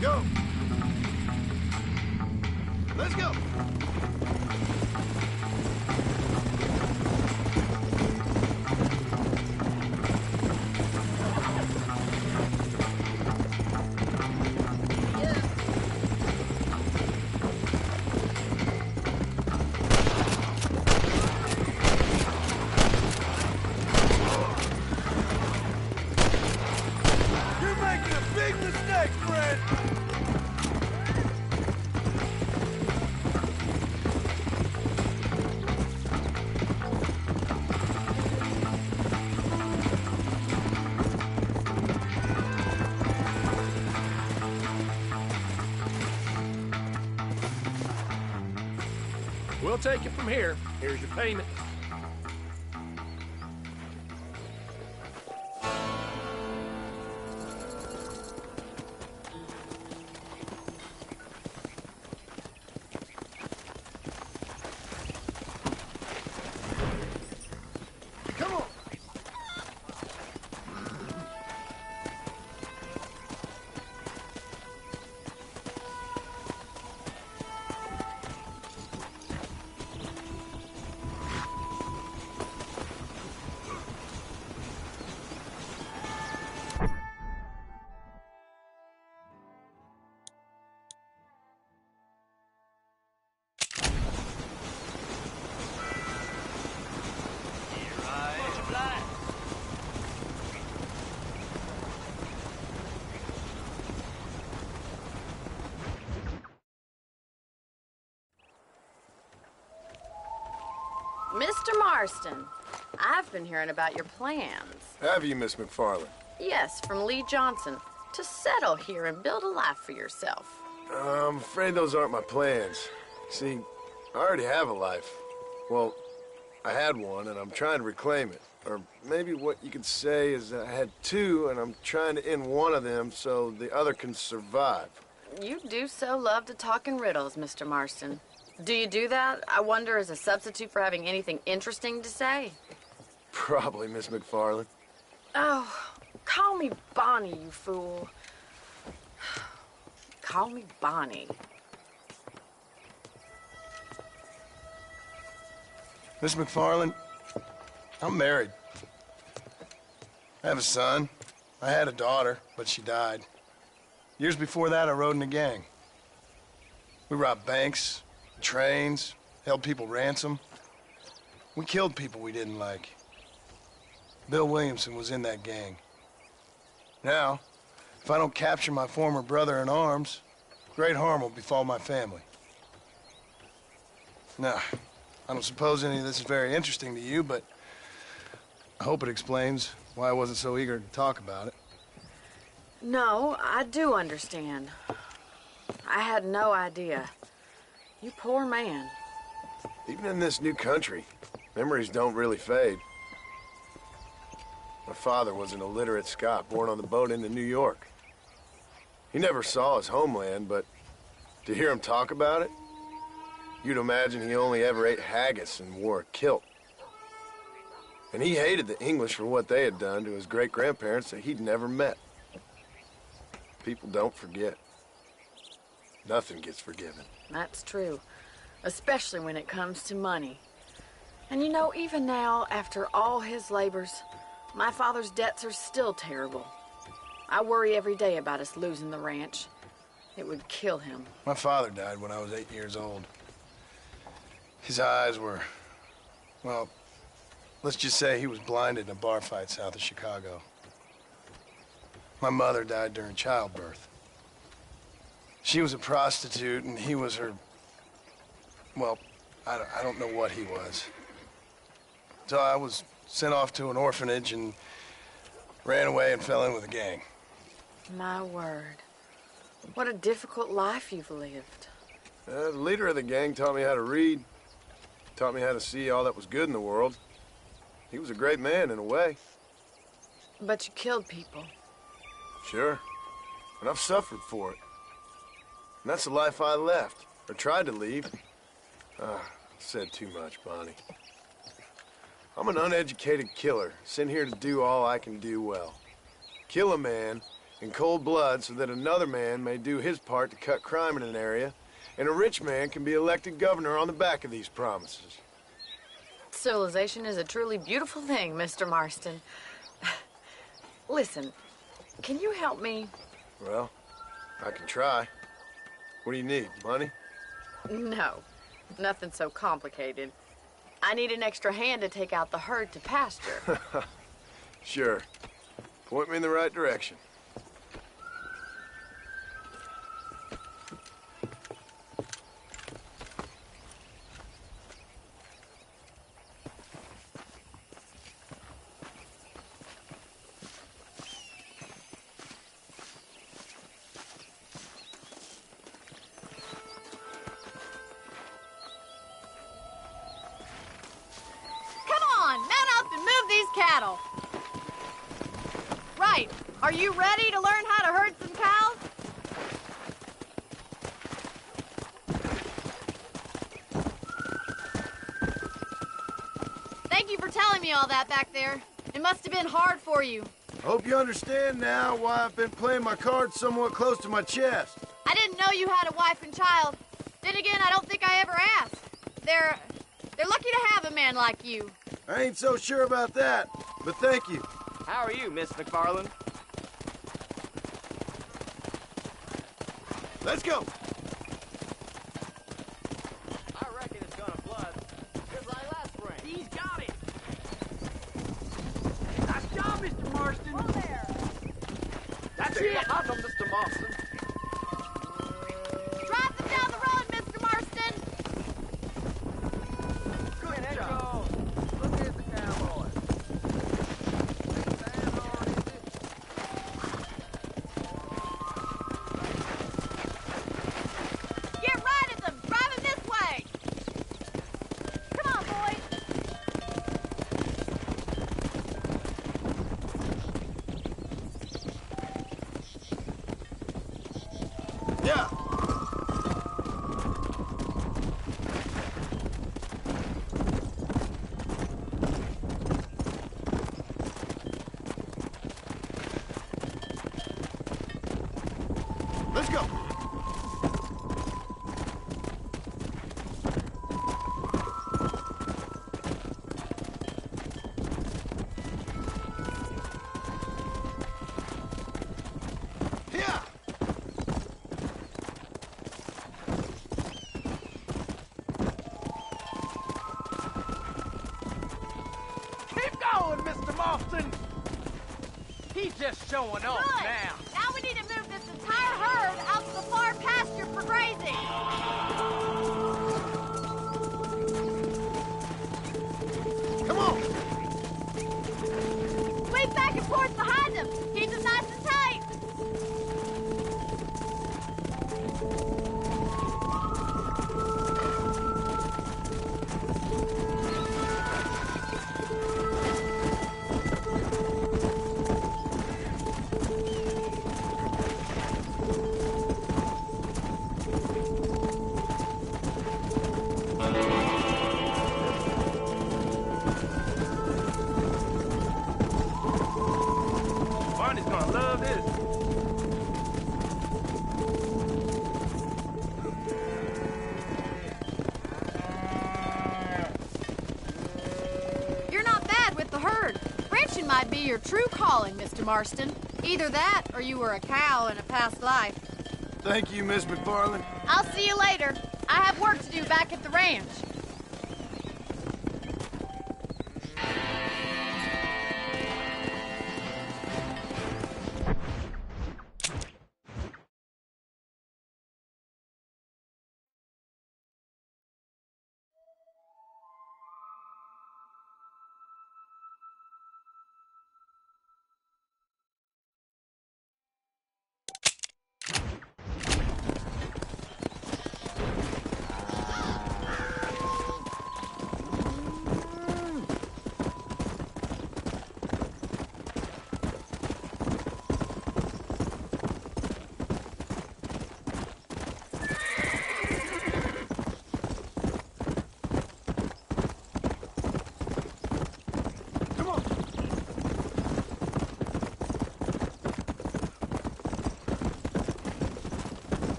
Go! Let's go! You're making a big mistake, Fred! We'll take it from here. Here's your payment. Come on! Mr. Marston, I've been hearing about your plans. Have you, Miss McFarland? Yes, from Lee Johnson, to settle here and build a life for yourself. I'm afraid those aren't my plans. See, I already have a life. Well, I had one, and I'm trying to reclaim it. Or maybe what you could say is that I had two, and I'm trying to end one of them so the other can survive. You do so love to talk in riddles, Mr. Marston. Do you do that, I wonder, as a substitute for having anything interesting to say? Probably, Miss McFarland. Oh, call me Bonnie, you fool. Call me Bonnie. Miss McFarland, I'm married. I have a son. I had a daughter, but she died. Years before that, I rode in a gang. We robbed banks, trains, held people ransom. We killed people we didn't like. Bill Williamson was in that gang. Now, if I don't capture my former brother in arms, great harm will befall my family. Now, I don't suppose any of this is very interesting to you, but I hope it explains why I wasn't so eager to talk about it. No, I do understand. I had no idea. You poor man. Even in this new country, memories don't really fade. My father was an illiterate Scot born on the boat into New York. He never saw his homeland, but to hear him talk about it, you'd imagine he only ever ate haggis and wore a kilt. And he hated the English for what they had done to his great-grandparents that he'd never met. People don't forget. Nothing gets forgiven. That's true, especially when it comes to money. And you know, even now, after all his labors, my father's debts are still terrible. I worry every day about us losing the ranch. It would kill him. My father died when I was 8 years old. His eyes were, well, let's just say he was blinded in a bar fight south of Chicago. My mother died during childbirth. She was a prostitute, and he was her, well, I don't know what he was. So I was sent off to an orphanage and ran away and fell in with a gang. My word. What a difficult life you've lived. The leader of the gang taught me how to read, taught me how to see all that was good in the world. He was a great man in a way. But you killed people. Sure. And I've suffered for it. And that's the life I left, or tried to leave. Said too much, Bonnie. I'm an uneducated killer, sent here to do all I can do well. Kill a man in cold blood so that another man may do his part to cut crime in an area, and a rich man can be elected governor on the back of these promises. Civilization is a truly beautiful thing, Mr. Marston. Listen, can you help me? Well, I can try. What do you need, money? No, nothing so complicated. I need an extra hand to take out the herd to pasture. Sure. Point me in the right direction. Cattle. Right. Are you ready to learn how to herd some cows? Thank you for telling me all that back there. It must have been hard for you. I hope you understand now why I've been playing my cards somewhat close to my chest. I didn't know you had a wife and child. Then again, I don't think I ever asked. They're lucky to have a man like you. I ain't so sure about that, but thank you. How are you, Miss McFarland? Let's go. I reckon it's gonna flood. Just like last spring. He's got it. Nice job, Mr. Marston. Whoa there. That's Stay it. behind them, Mr. Marston. Drive them down the road, Mr. Marston. Good job. Look at the cowboy. Get right at them. Drive them this way. Come on, boys. Yeah. Let's go. Yeah. Keep going, Mr. Marston. He's just showing off Good. now. Now we need to move this entire herd out to the far pasture for grazing. Come on. Sweep back and forth behind them. Keep them nice and tight. might be your true calling, Mr. Marston. Either that, or you were a cow in a past life. Thank you, Miss McFarland. I'll see you later. I have work to do back at the ranch.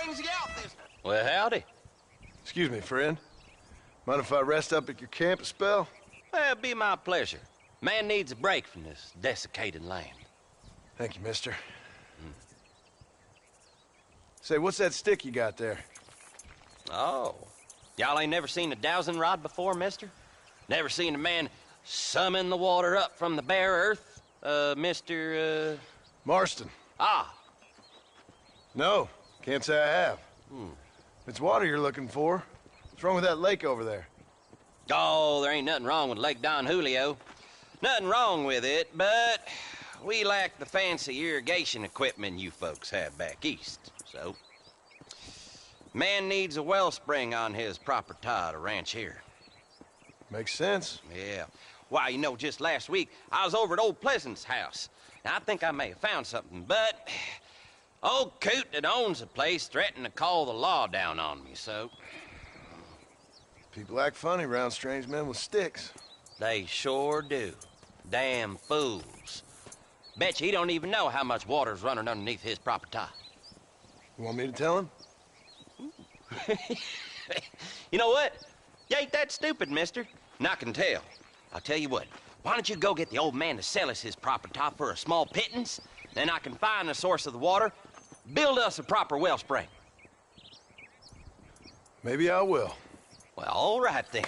brings you out this... Well, howdy. Excuse me, friend. Mind if I rest up at your camp a spell? Well, it'd be my pleasure. Man needs a break from this desiccated land. Thank you, mister. Say, what's that stick you got there? Oh. Y'all ain't never seen a dowsing rod before, mister? Never seen a man summon the water up from the bare earth? Mr. Marston. Ah. No, can't say I have. It's water you're looking for. What's wrong with that lake over there? Oh, there ain't nothing wrong with Lake Don Julio. Nothing wrong with it, but we lack the fancy irrigation equipment you folks have back east, so... Man needs a wellspring on his property to ranch here. Makes sense. Yeah. Why, you know, just last week, I was over at old Pleasant's house. Now, I think I may have found something, but... Old coot that owns the place threatened to call the law down on me, so... People act funny around strange men with sticks. They sure do. Damn fools. Bet you he don't even know how much water's running underneath his property. You want me to tell him? You know what? You ain't that stupid, mister. And I can tell. I'll tell you what. Why don't you go get the old man to sell us his property for a small pittance? Then I can find the source of the water, build us a proper wellspring. Maybe I will. Well, all right then.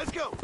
Let's go.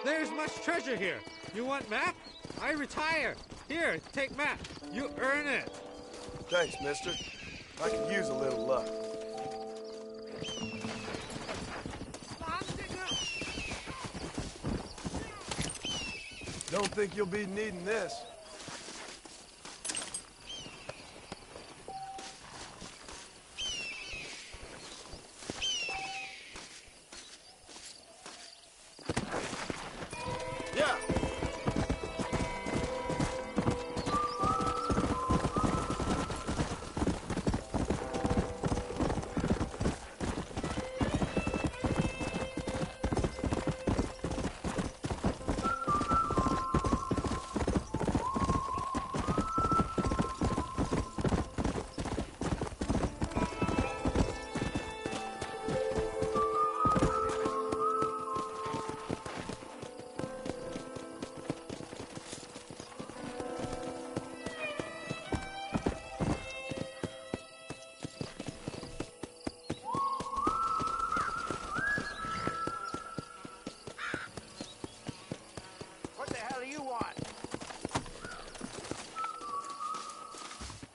There's much treasure here. You want map? I retire. Here, take map. You earn it. Thanks, mister. I could use a little luck. Don't think you'll be needing this.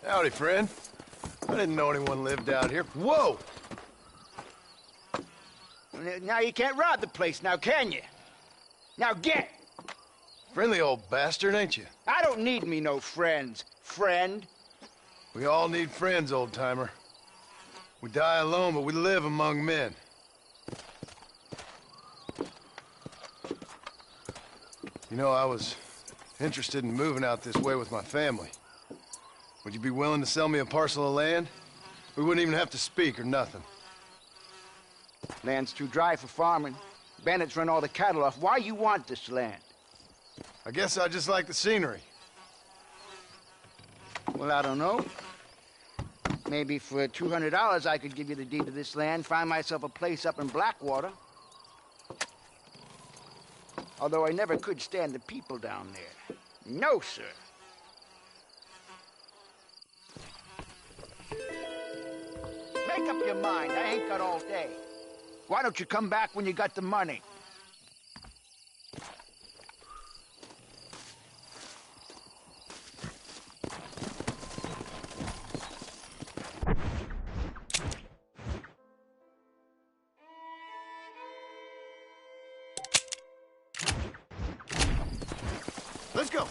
Howdy, friend. I didn't know anyone lived out here. Whoa! Now you can't rob the place now, can you? Now get! Friendly old bastard, ain't you? I don't need me no friends, friend. We all need friends, old-timer. We die alone, but we live among men. You know, I was interested in moving out this way with my family. Would you be willing to sell me a parcel of land? We wouldn't even have to speak or nothing. Land's too dry for farming. Bandits run all the cattle off. Why you want this land? I guess I just like the scenery. Well, I don't know. Maybe for $200 I could give you the deed to this land, find myself a place up in Blackwater. Although I never could stand the people down there. No, sir. Make up your mind. I ain't got all day. Why don't you come back when you got the money? Let's go.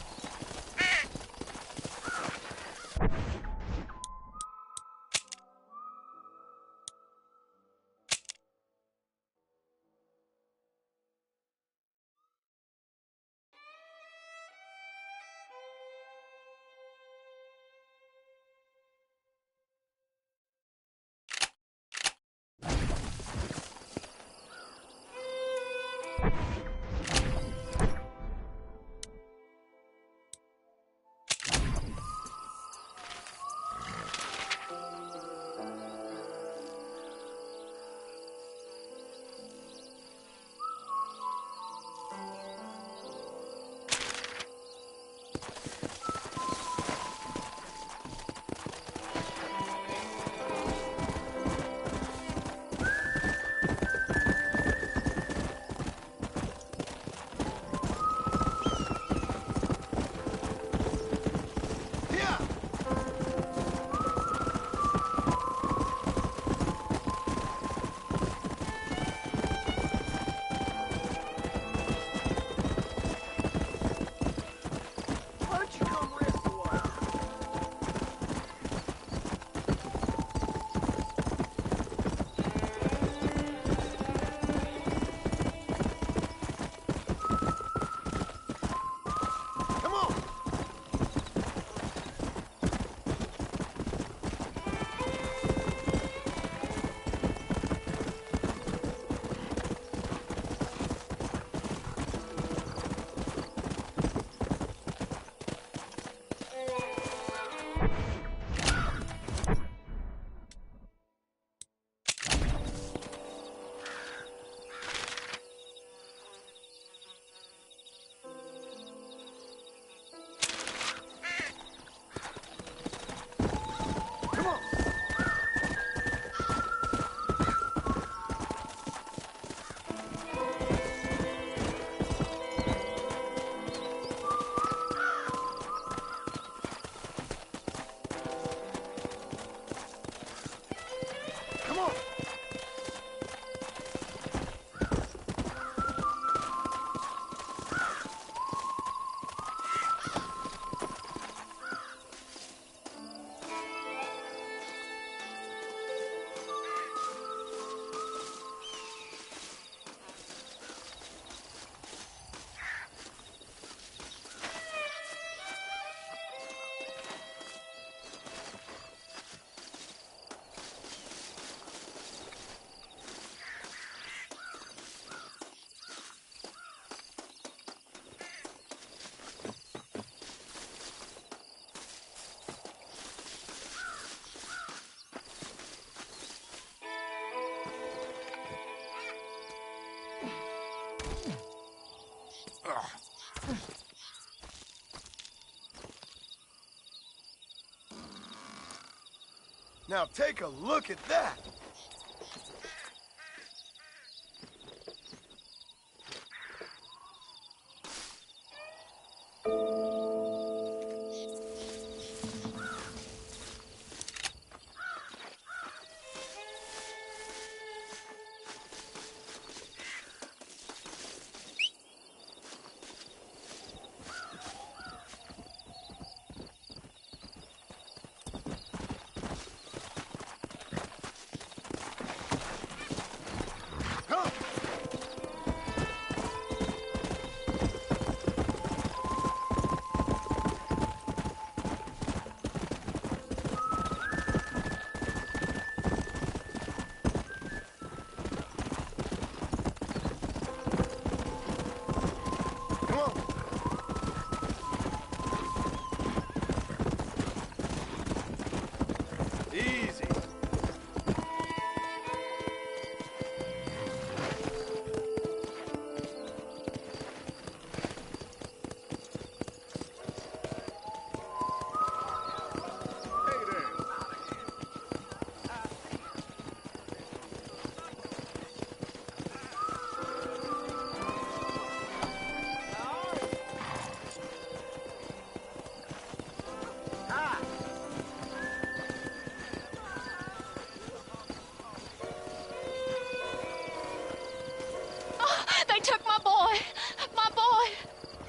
Now take a look at that.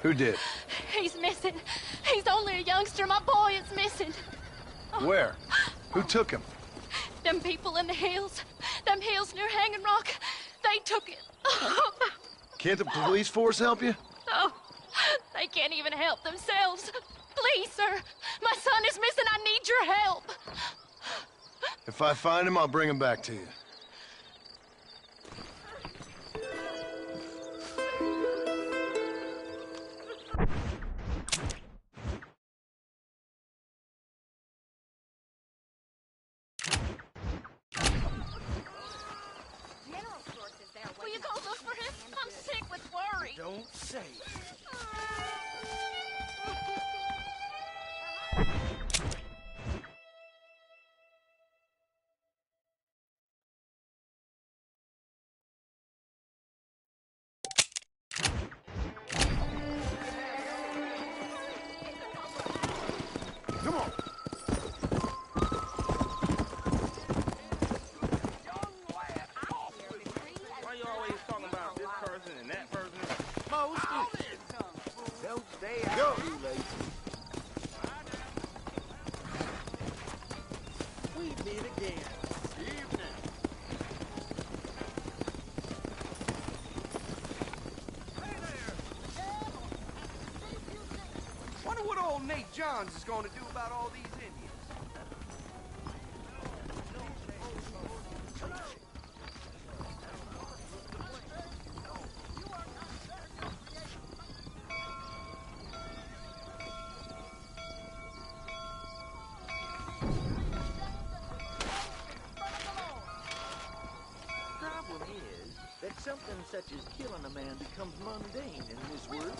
Who did? He's missing. He's only a youngster. My boy is missing. Where? Who took him? Them people in the hills. Them hills near Hanging Rock. They took it. Can't the police force help you? No. They can't even help themselves. Please, sir. My son is missing. I need your help. If I find him, I'll bring him back to you. Will you go look for him? I'm sick with worry. Don't say it. Come on. Why you always talking about this person and that person? Most don't stay out too late. We meet again. Evening. Wonder what old Nate Johns is going to do about all these Indians. Problem is that something such as killing a man becomes mundane in this world.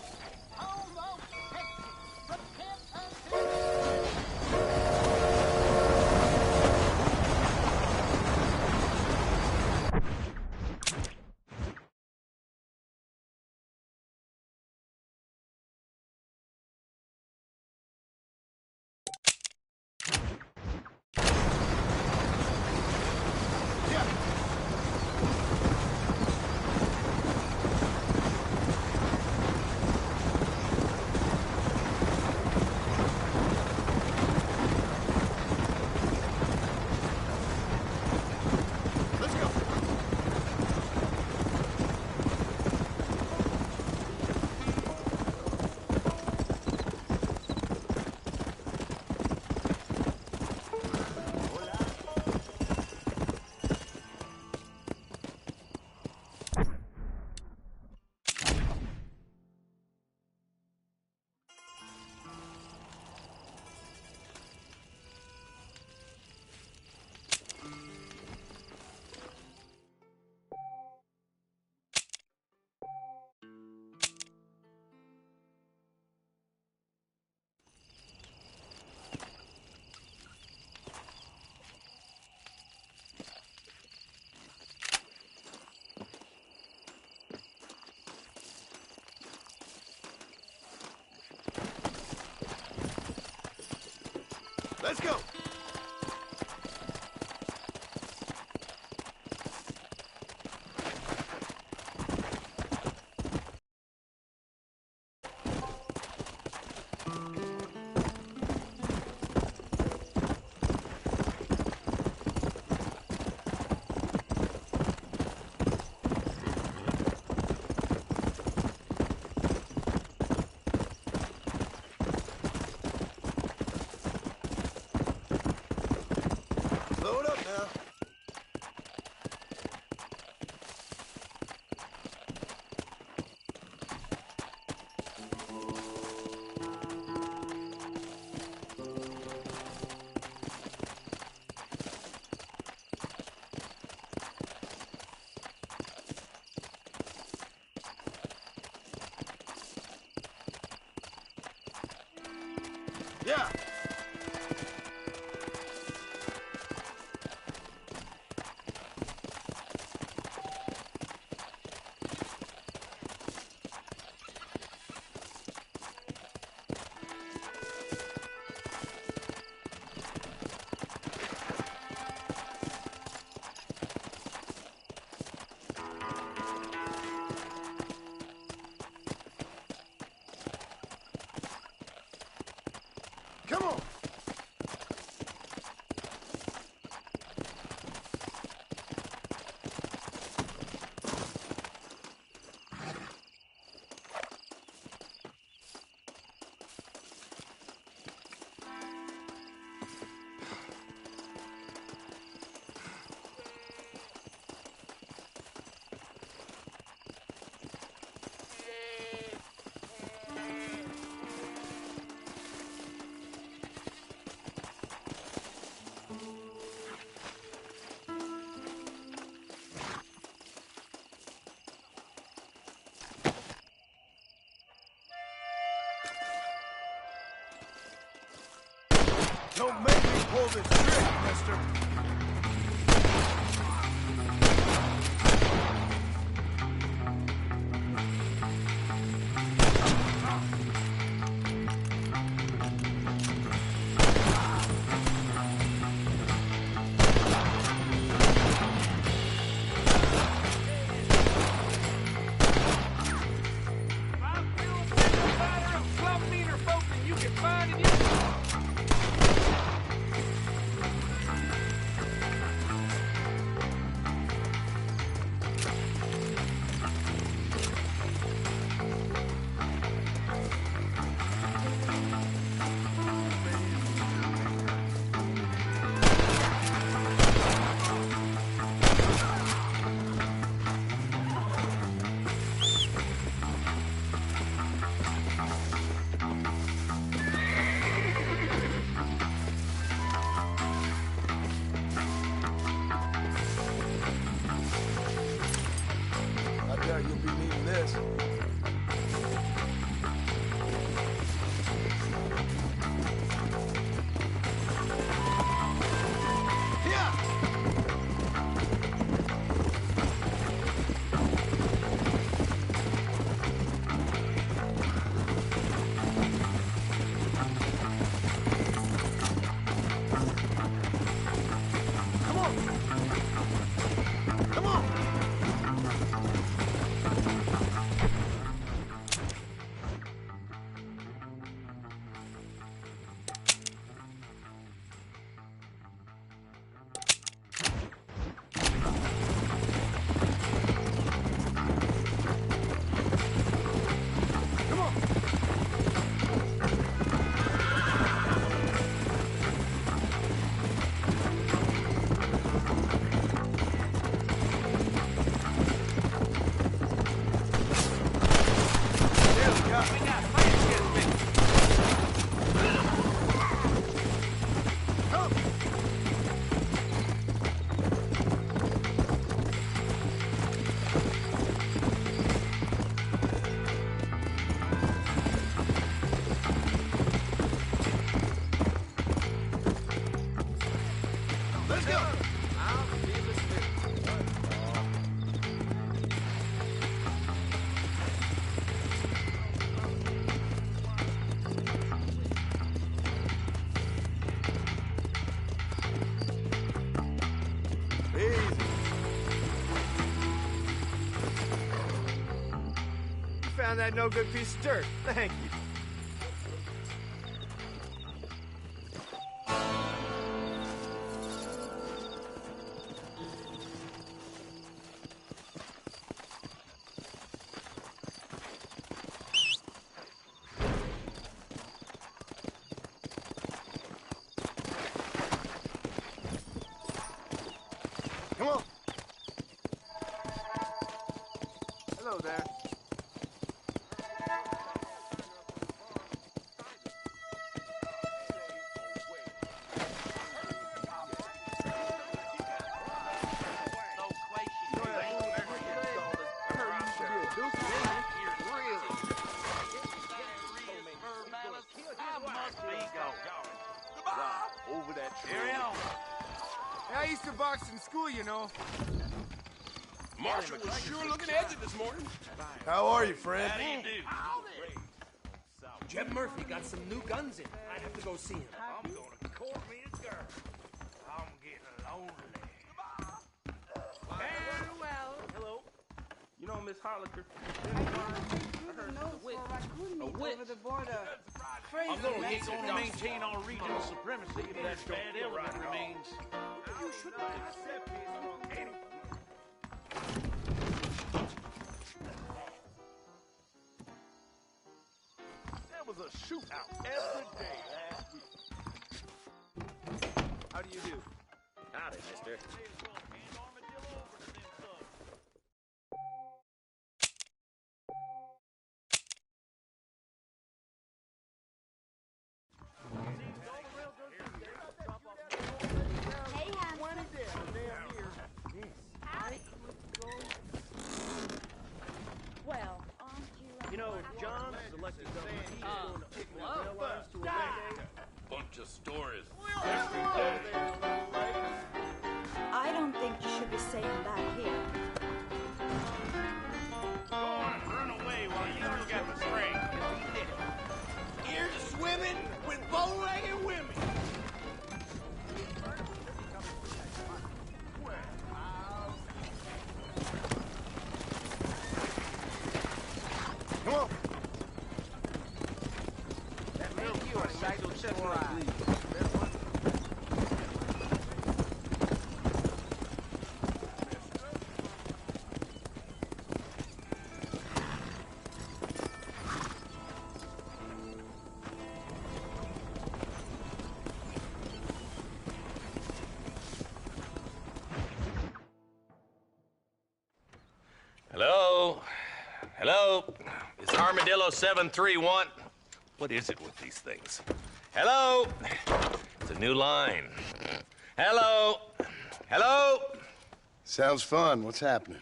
Let's go. Load up now. Yeah. Come on. Don't make me pull this trick, mister. You'll be needing this. found that no-good piece of dirt. Thank you. Come on. Hello there. Over that tree. I used to box in school, you know. Marshall was sure looking edgy this morning. How are you, friend? How do you do? Jeb Murphy got some new guns in. I have to go see him. I'm gonna court me a girl. I'm getting lonely. Well. Hello. You know Miss Harlicker? A witch. Over the border. Crazy. Although we ain't gonna maintain our regional supremacy if that bad element remains. You should not accept this from anyone. There was a shootout every day last week. How do you do? Howdy, mister. Hey, Ham. Well, aren't you? You know, John's elected governor. He's going to kick the rail lines to a Monday. Bunch of stories. I don't think you should be saying that here. Go on, run away while you look at the spring. Here's swimming with bow-legged women. Come on. That make you a psycho chestnut, please. Hello? Hello? Is Armadillo 731? What is it with these things? Hello? It's a new line. Hello? Hello? Sounds fun. What's happening?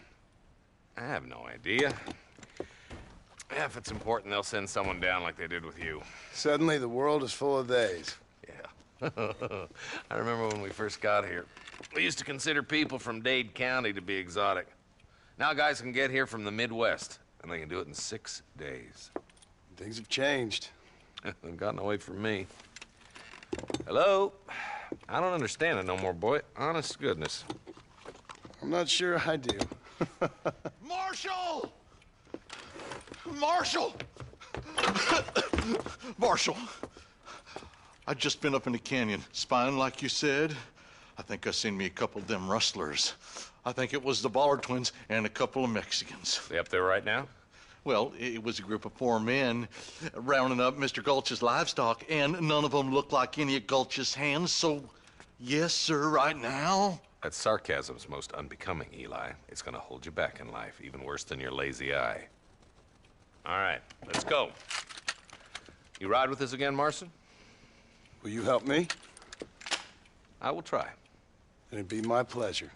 I have no idea. If it's important, they'll send someone down like they did with you. Suddenly, the world is full of theys. Yeah. I remember when we first got here. We used to consider people from Dade County to be exotic. Now guys can get here from the Midwest, and they can do it in 6 days. Things have changed. They've gotten away from me. Hello? I don't understand it no more, boy. Honest to goodness. I'm not sure I do. Marshall! Marshall! Marshall! I'd just been up in the canyon, spying like you said. I think I seen me a couple of them rustlers. I think it was the Ballard twins and a couple of Mexicans. They up there right now? Well, it was a group of 4 men rounding up Mr. Gulch's livestock, and none of them looked like any of Gulch's hands, so yes, sir, right now. That sarcasm's most unbecoming, Eli. It's gonna hold you back in life, even worse than your lazy eye. All right, let's go. You ride with us again, Marson? Will you help me? I will try. It'd be my pleasure.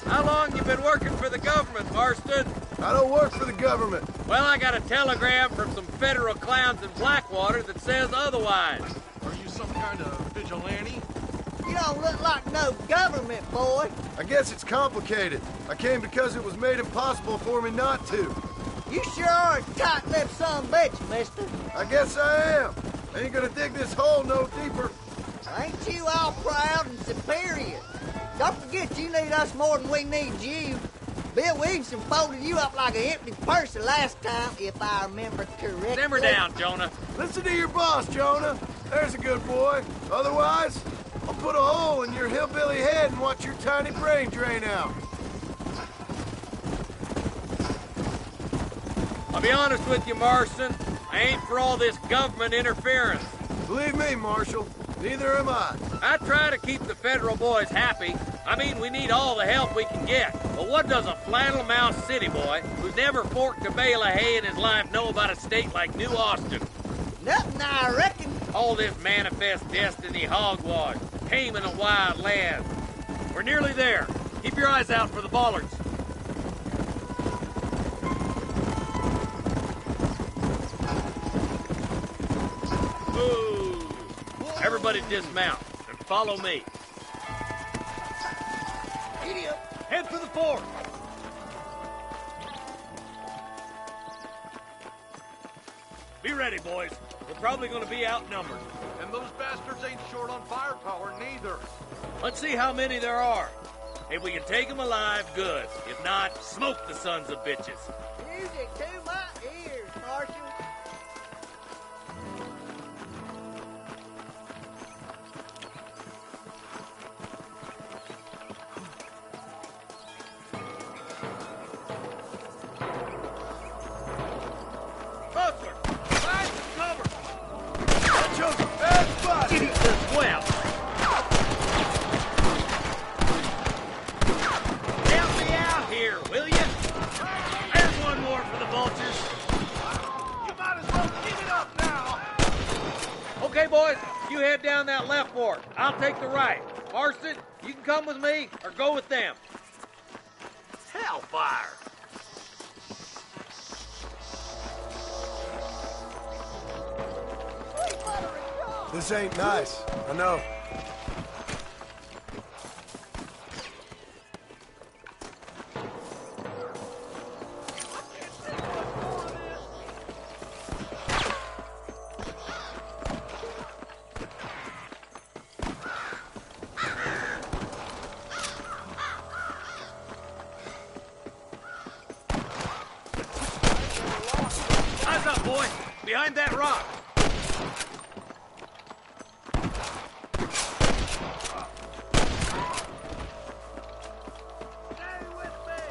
How long you been working for the government, Marston? I don't work for the government. Well, I got a telegram from some federal clowns in Blackwater that says otherwise. Are you some kind of vigilante? You don't look like no government boy. I guess it's complicated. I came because it was made impossible for me not to. You sure are a tight-lipped son of a bitch, mister. I guess I am. I ain't gonna dig this hole no deeper. Ain't you all proud and superior? Don't forget you need us more than we need you. Bill Williamson folded you up like an empty purse the last time, if I remember correctly. Simmer down, Jonah. Listen to your boss, Jonah. There's a good boy. Otherwise, I'll put a hole in your hillbilly head and watch your tiny brain drain out. I'll be honest with you, Marston. I ain't for all this government interference. Believe me, Marshal, neither am I. I try to keep the federal boys happy. I mean, we need all the help we can get. But what does a flannel-mouthed city boy who's never forked a bale of hay in his life know about a state like New Austin? Nothing, I reckon. All this manifest destiny hogwash, taming a wild land. We're nearly there. Keep your eyes out for the bollards. Ooh. Everybody dismount and follow me. Giddy up. Head for the fort. Be ready, boys. We're probably going to be outnumbered. And those bastards ain't short on firepower, neither. Let's see how many there are. If we can take them alive, good. If not, smoke the sons of bitches. Music to my ears, Marshal. Butler, find some cover. I chose a bad spot. Get it as well. Help me out here, will you? There's one more for the vultures. You might as well give it up now. Okay, boys, you head down that left fork. I'll take the right. Marston, you can come with me or go with them. Hellfire! This ain't nice. I know. Eyes up, boy. Behind that rock. Stay with me.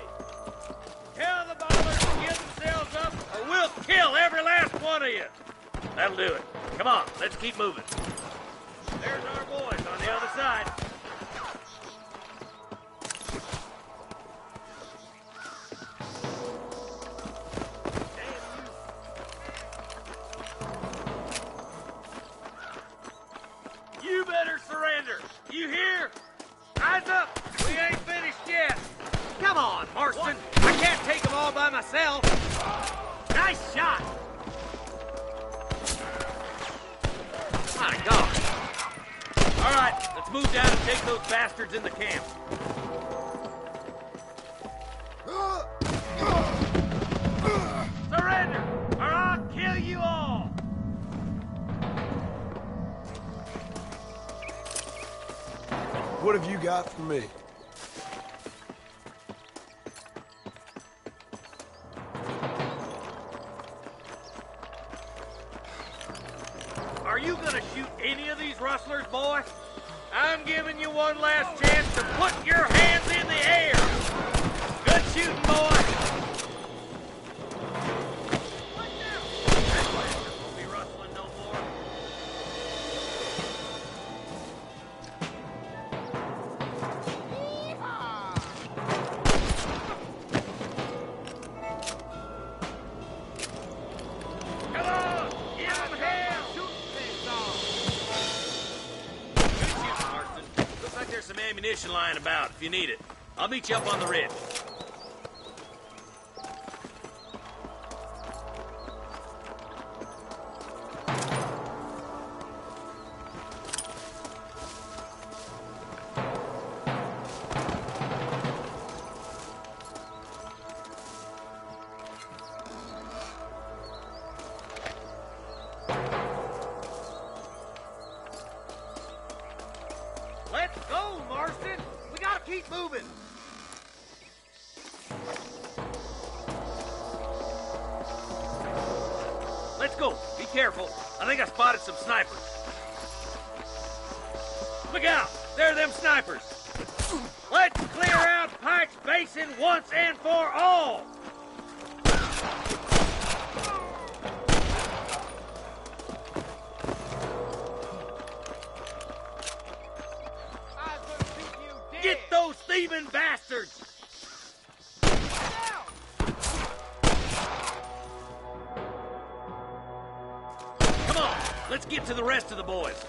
Tell the ballers to give themselves up, or we'll kill every last one of you. That'll do it. Come on, let's keep moving. There's our boys on the other side. You better surrender. You hear? Eyes up. We ain't finished yet. Come on, Marston. I can't take them all by myself. Nice shot. My God. All right, let's move down and take those bastards in the camp. Surrender, or I'll kill you all. What have you got for me? Are you gonna shoot any of these rustlers, boy? I'm giving you one last chance to put your hands in the air. Good shooting, boy. Won't be rustling no more. Come on, give them hell. Good shooting, Marston. Looks like there's some ammunition lying about if you need it. I'll meet you up on the ridge. keep moving. Let's go. Be careful. I think I spotted some snipers. Look out! There are them snipers. Let's clear out Pike's Basin once and for all. Get those thieving bastards! Come on, let's get to the rest of the boys.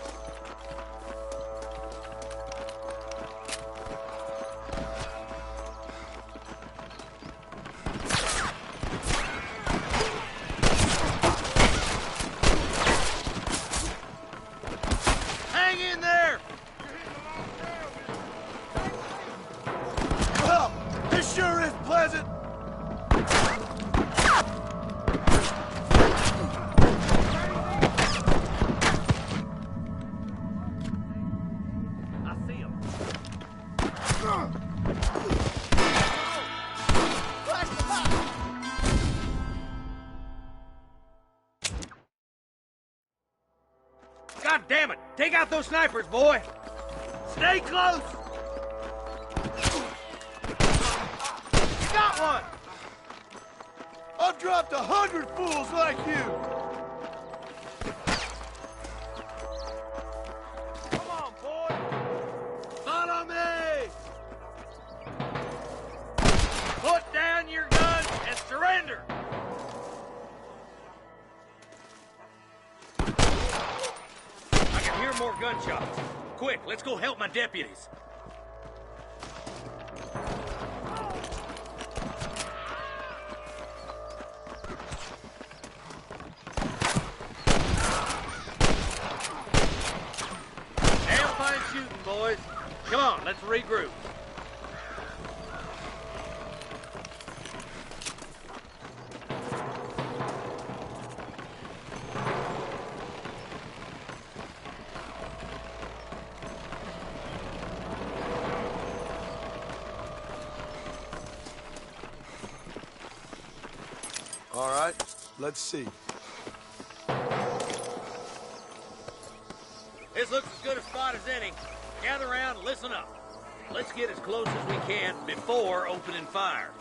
Hang in there! Well, this sure is pleasant. I see him. God damn it! Take out those snipers, boy! Stay close! You got one! I've dropped 100 fools like you. Come on, boy! Follow me! Put down your guns and surrender! I can hear more gunshots. Quick, let's go help my deputies. Damn fine shooting, boys. Come on, let's regroup. All right, let's see. This looks as good a spot as any. Gather around and listen up. Let's get as close as we can before opening fire.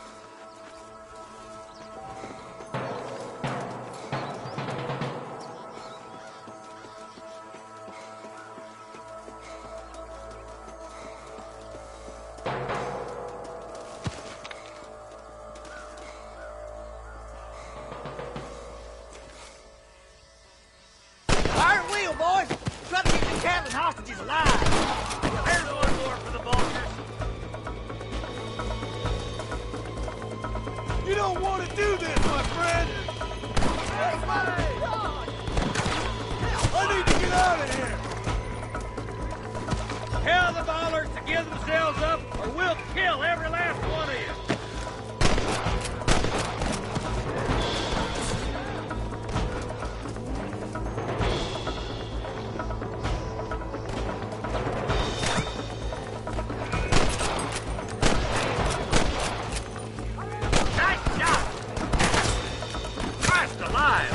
Fire at will, boys. Try to keep the Catlin hostages alive. There's one more for the vultures. You don't want to do this, my friend. I need to get out of here. Tell the bollards to give themselves up, or we'll kill every last one of you. Nice shot! Christ alive!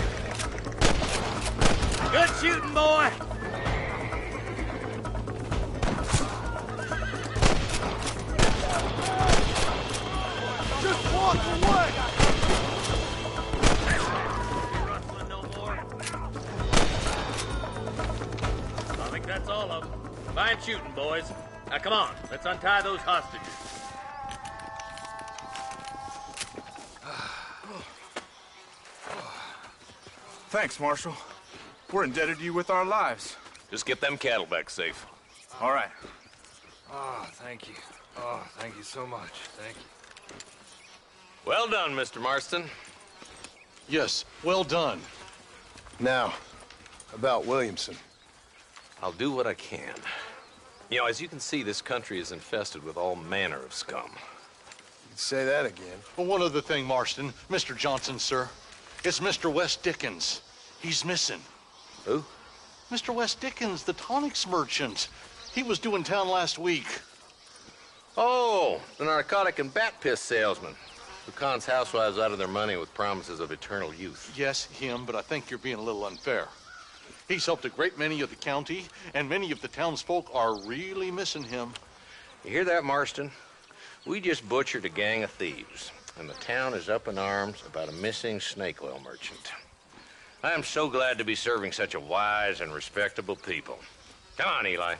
Good shooting, boy! Just walk away. Rustling no more. I think that's all of them. Fine shooting, boys. Now come on, let's untie those hostages. Thanks, Marshal. We're indebted to you with our lives. Just get them cattle back safe. All right. Oh, thank you. Oh, thank you so much. Thank you. Well done, Mr. Marston. Yes, well done. Now, about Williamson. I'll do what I can. You know, as you can see, this country is infested with all manner of scum. You'd say that again. Well, one other thing, Marston. Mr. Johnson, sir. It's Mr. Wes Dickens. He's missing. Who? Mr. Wes Dickens, the tonics merchant. He was due in town last week. Oh, the narcotic and bat piss salesman who cons housewives out of their money with promises of eternal youth. Yes, him, but I think you're being a little unfair. He's helped a great many of the county, and many of the townsfolk are really missing him. You hear that, Marston? We just butchered a gang of thieves, and the town is up in arms about a missing snake oil merchant. I am so glad to be serving such a wise and respectable people. Come on, Eli.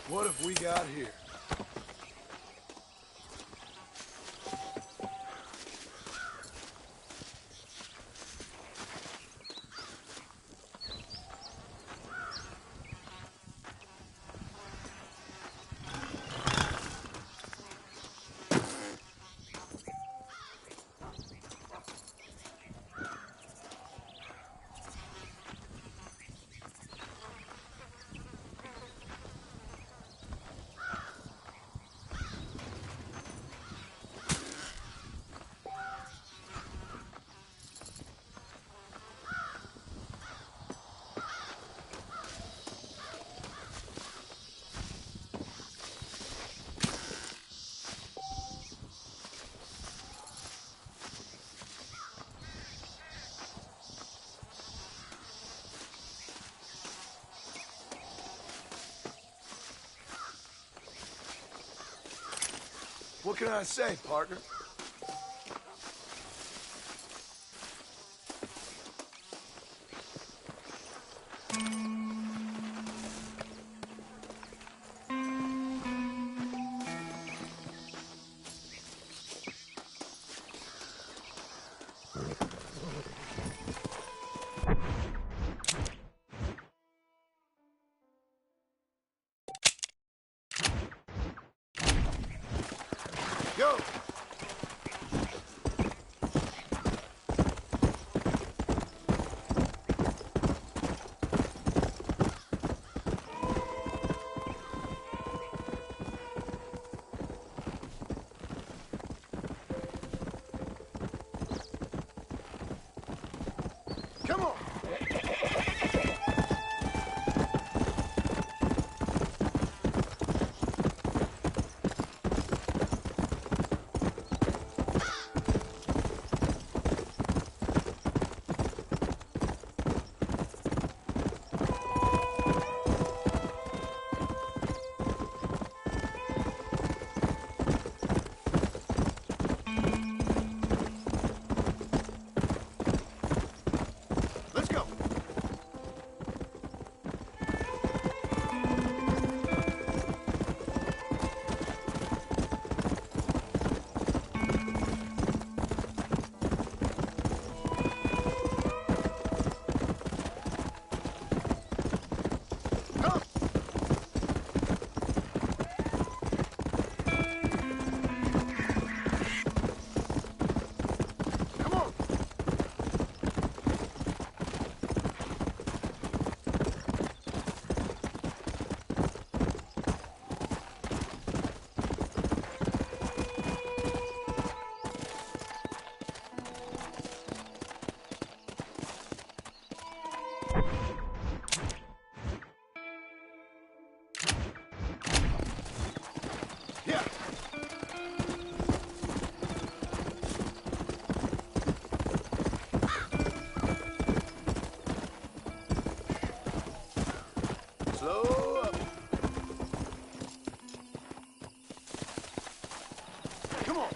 What have we got here? What can I say, partner? Go! Come on! Slow up. Come on.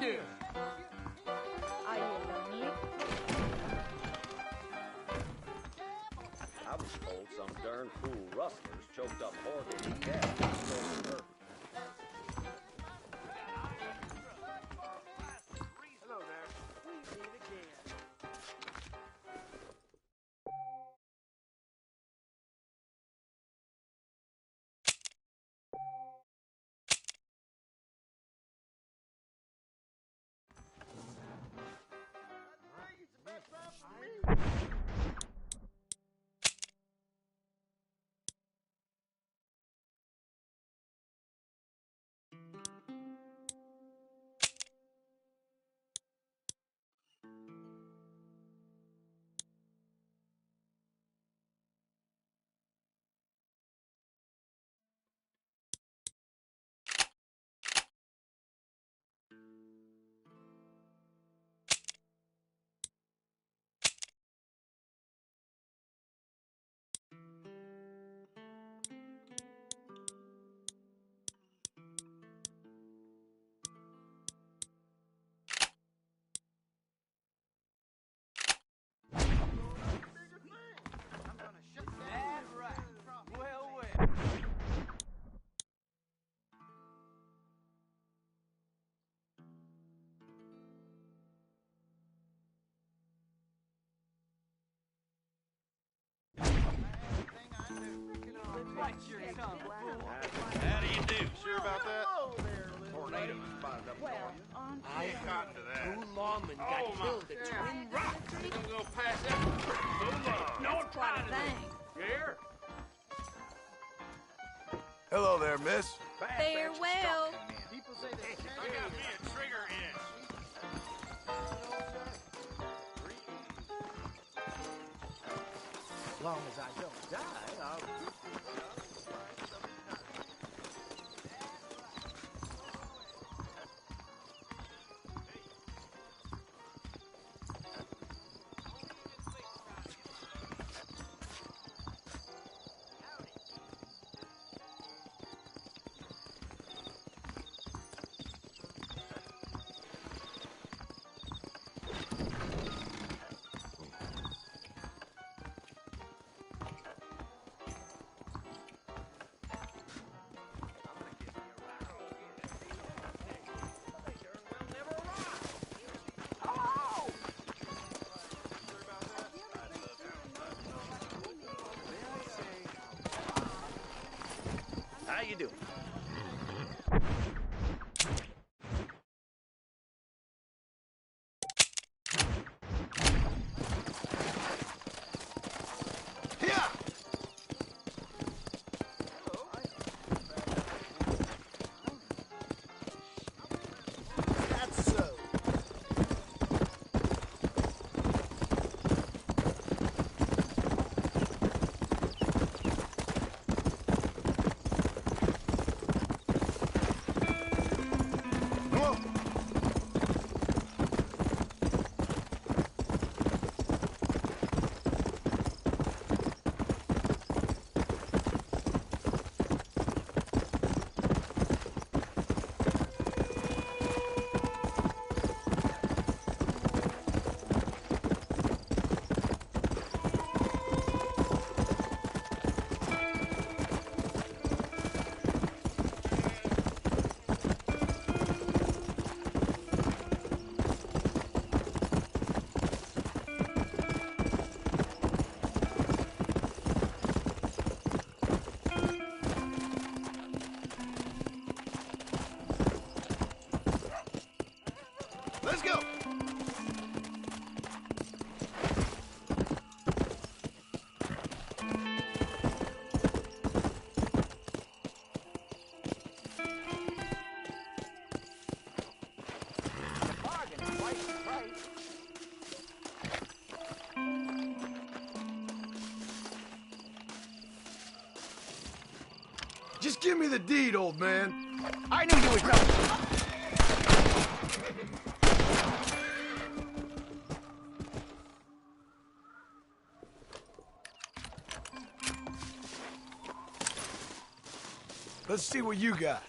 you doing? Are you lonely? I was told some darn fool rustlers choked up Morgan and Cat and stole her. Hello there. We meet again. How do you do? Sure about that? Tornado spotted up for you. I ain't gotten to that. Two lawmen got killed at Twin Rocks. You gonna pass that? No trying to Here. Hello there, miss. Farewell. People say that. I got me a trigger itch. As long as I don't die, I'll keep How you doing? That's so. Let's go. Just give me the deed, old man. I knew you would know. Let's see what you got.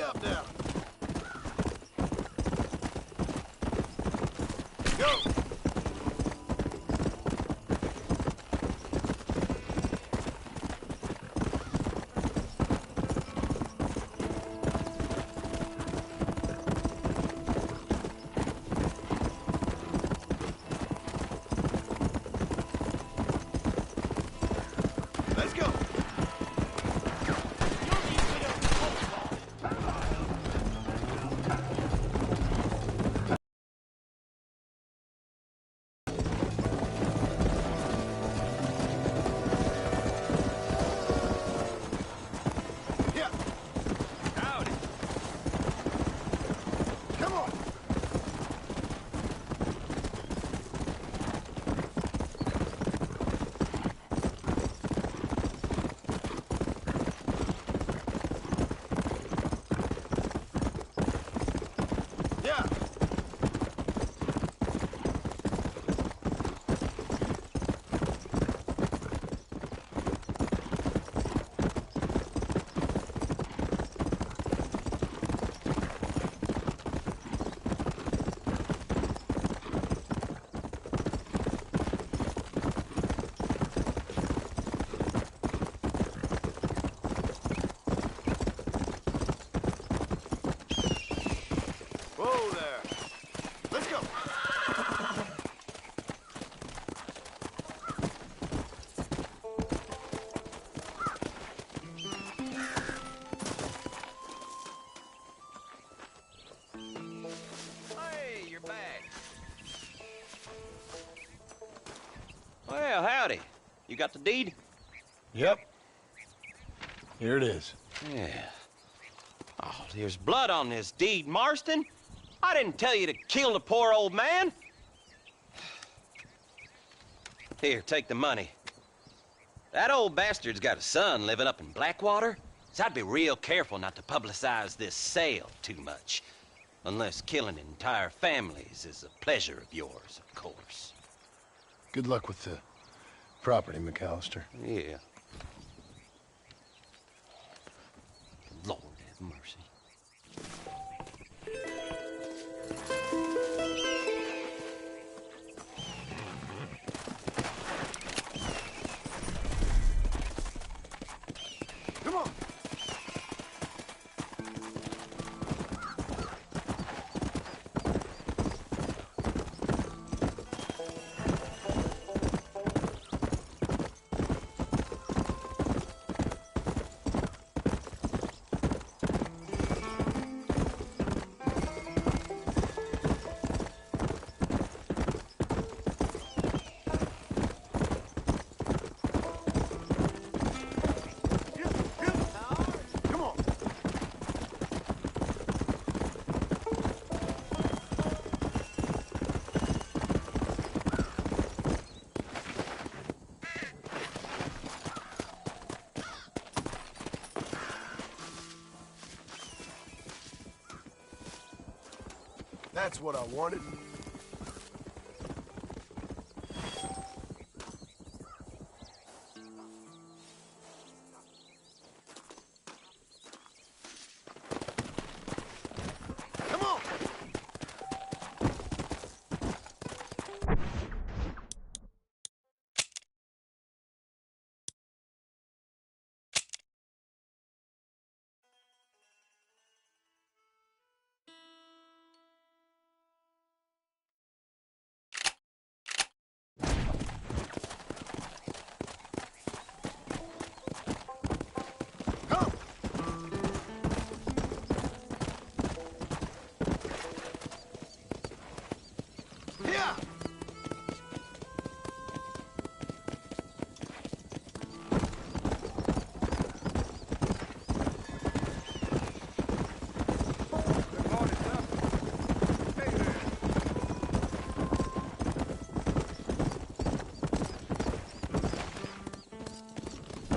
up now. Go! Let's go! Yeah. Howdy. Come on. Yeah. Whoa there. Let's go. Hey, you're back. Well, howdy. You got the deed? Yep. Here it is. Yeah. Oh, there's blood on this deed, Marston. I didn't tell you to kill the poor old man. Here, take the money. That old bastard's got a son living up in Blackwater, so I'd be real careful not to publicize this sale too much. Unless killing entire families is a pleasure of yours, of course. Good luck with the property, McAllister. Yeah. Lord have mercy. Come on. Come on. That's what I wanted. Come on. Yeah.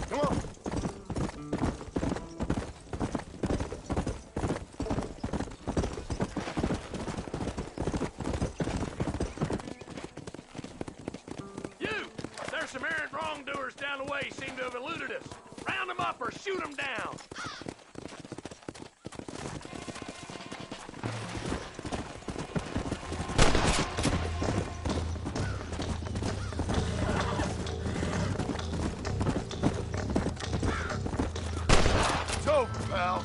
Come on. There's some errant wrongdoers down the way seem to have eluded us. Round them up or shoot them down. over, pal.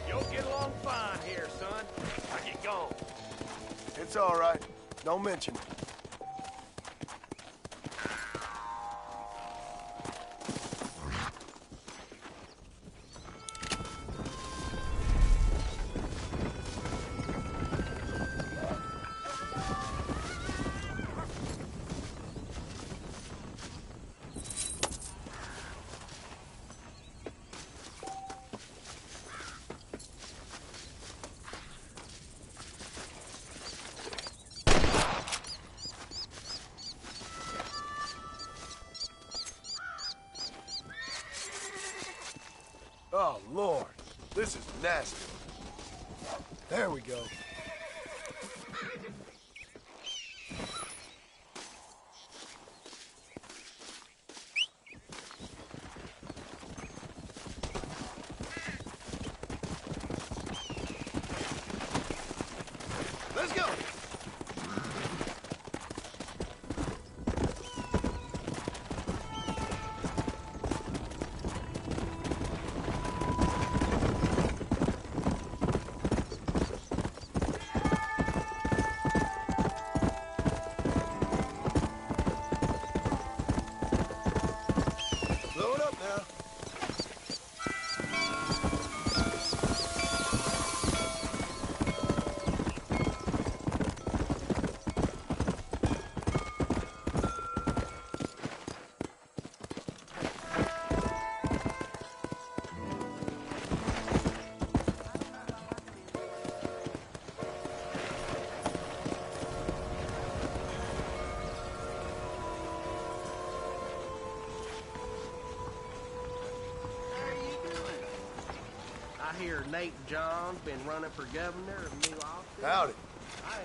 You'll get along fine here, son. I get gone. It's all right. Don't mention it. Oh, Lord. This is nasty. There we go. Let's go. Blow it up now. I hear Nate John's been running for governor of New Austin. Howdy.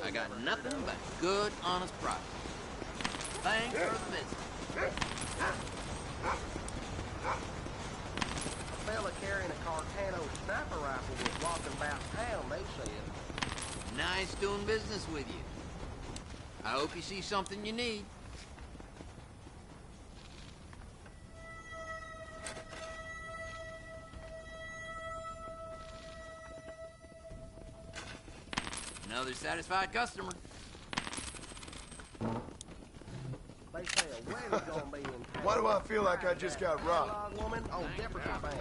I got nothing but good, honest profit. Thanks for the visit. A fella carrying a Carcano sniper rifle was walking about town, they said. Nice doing business with you. I hope you see something you need. Another satisfied customer. They say a wedding's gonna be in town. Why do I feel like I just got robbed? Woman on Jefferson Bank.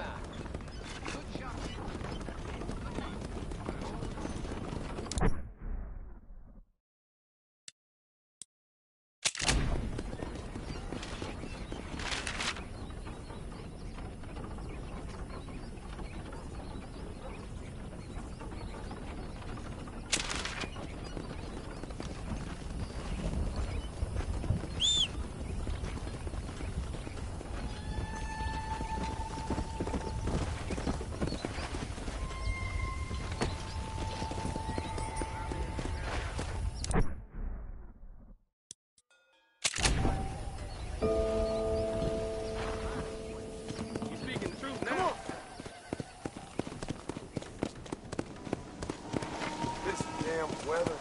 This damn weather.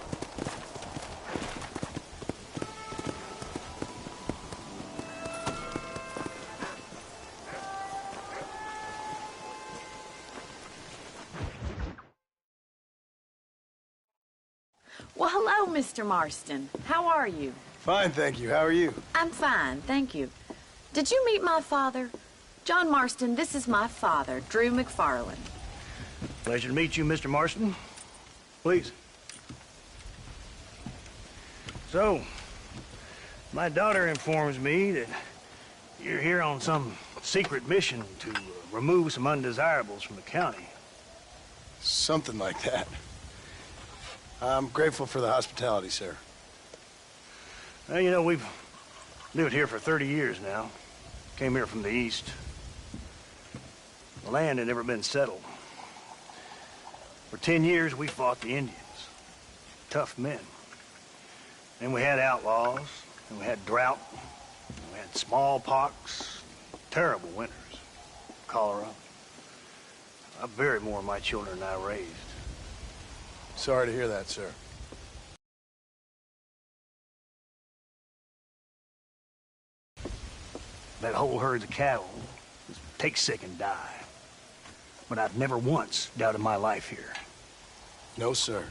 Well, hello, Mr. Marston. How are you? Fine, thank you. How are you? I'm fine, thank you. Did you meet my father? John Marston, this is my father, Drew McFarland. Pleasure to meet you, Mr. Marston. Please. So, my daughter informs me that you're here on some secret mission to remove some undesirables from the county. Something like that. I'm grateful for the hospitality, sir. Well, you know, we've lived here for 30 years now. Came here from the east. The land had never been settled. For 10 years, we fought the Indians. Tough men. Then we had outlaws, and we had drought, and we had smallpox, terrible winters, cholera. I buried more of my children than I raised. Sorry to hear that, sir. let whole herds of cattle just take sick and die. But I've never once doubted my life here. No, sir.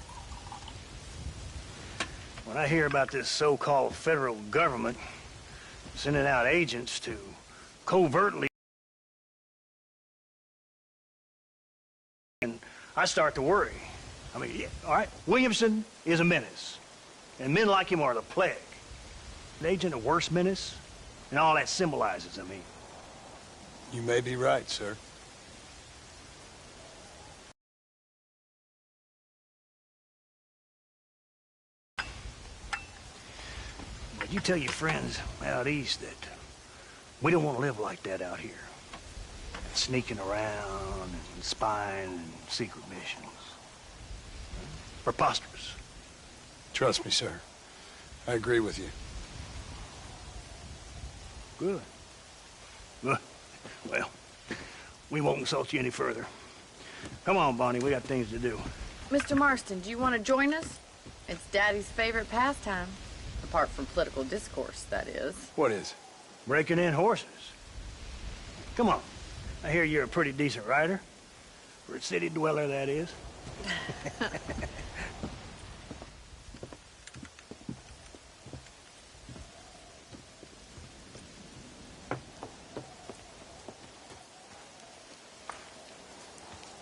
When I hear about this so-called federal government sending out agents to covertly, and I start to worry. I mean, yeah, all right, Williamson is a menace, and men like him are the plague. An agent a worse menace, and all that symbolizes, I mean. You may be right, sir. But you tell your friends out east that we don't want to live like that out here. Sneaking around and spying and secret missions. Preposterous. Trust me, sir. I agree with you. Good. Good. Well, we won't insult you any further. Come on, Bonnie, we got things to do. Mr. Marston, do you want to join us? It's Daddy's favorite pastime. Apart from political discourse, that is. What is? Breaking in horses. Come on. I hear you're a pretty decent rider. For a city dweller, that is.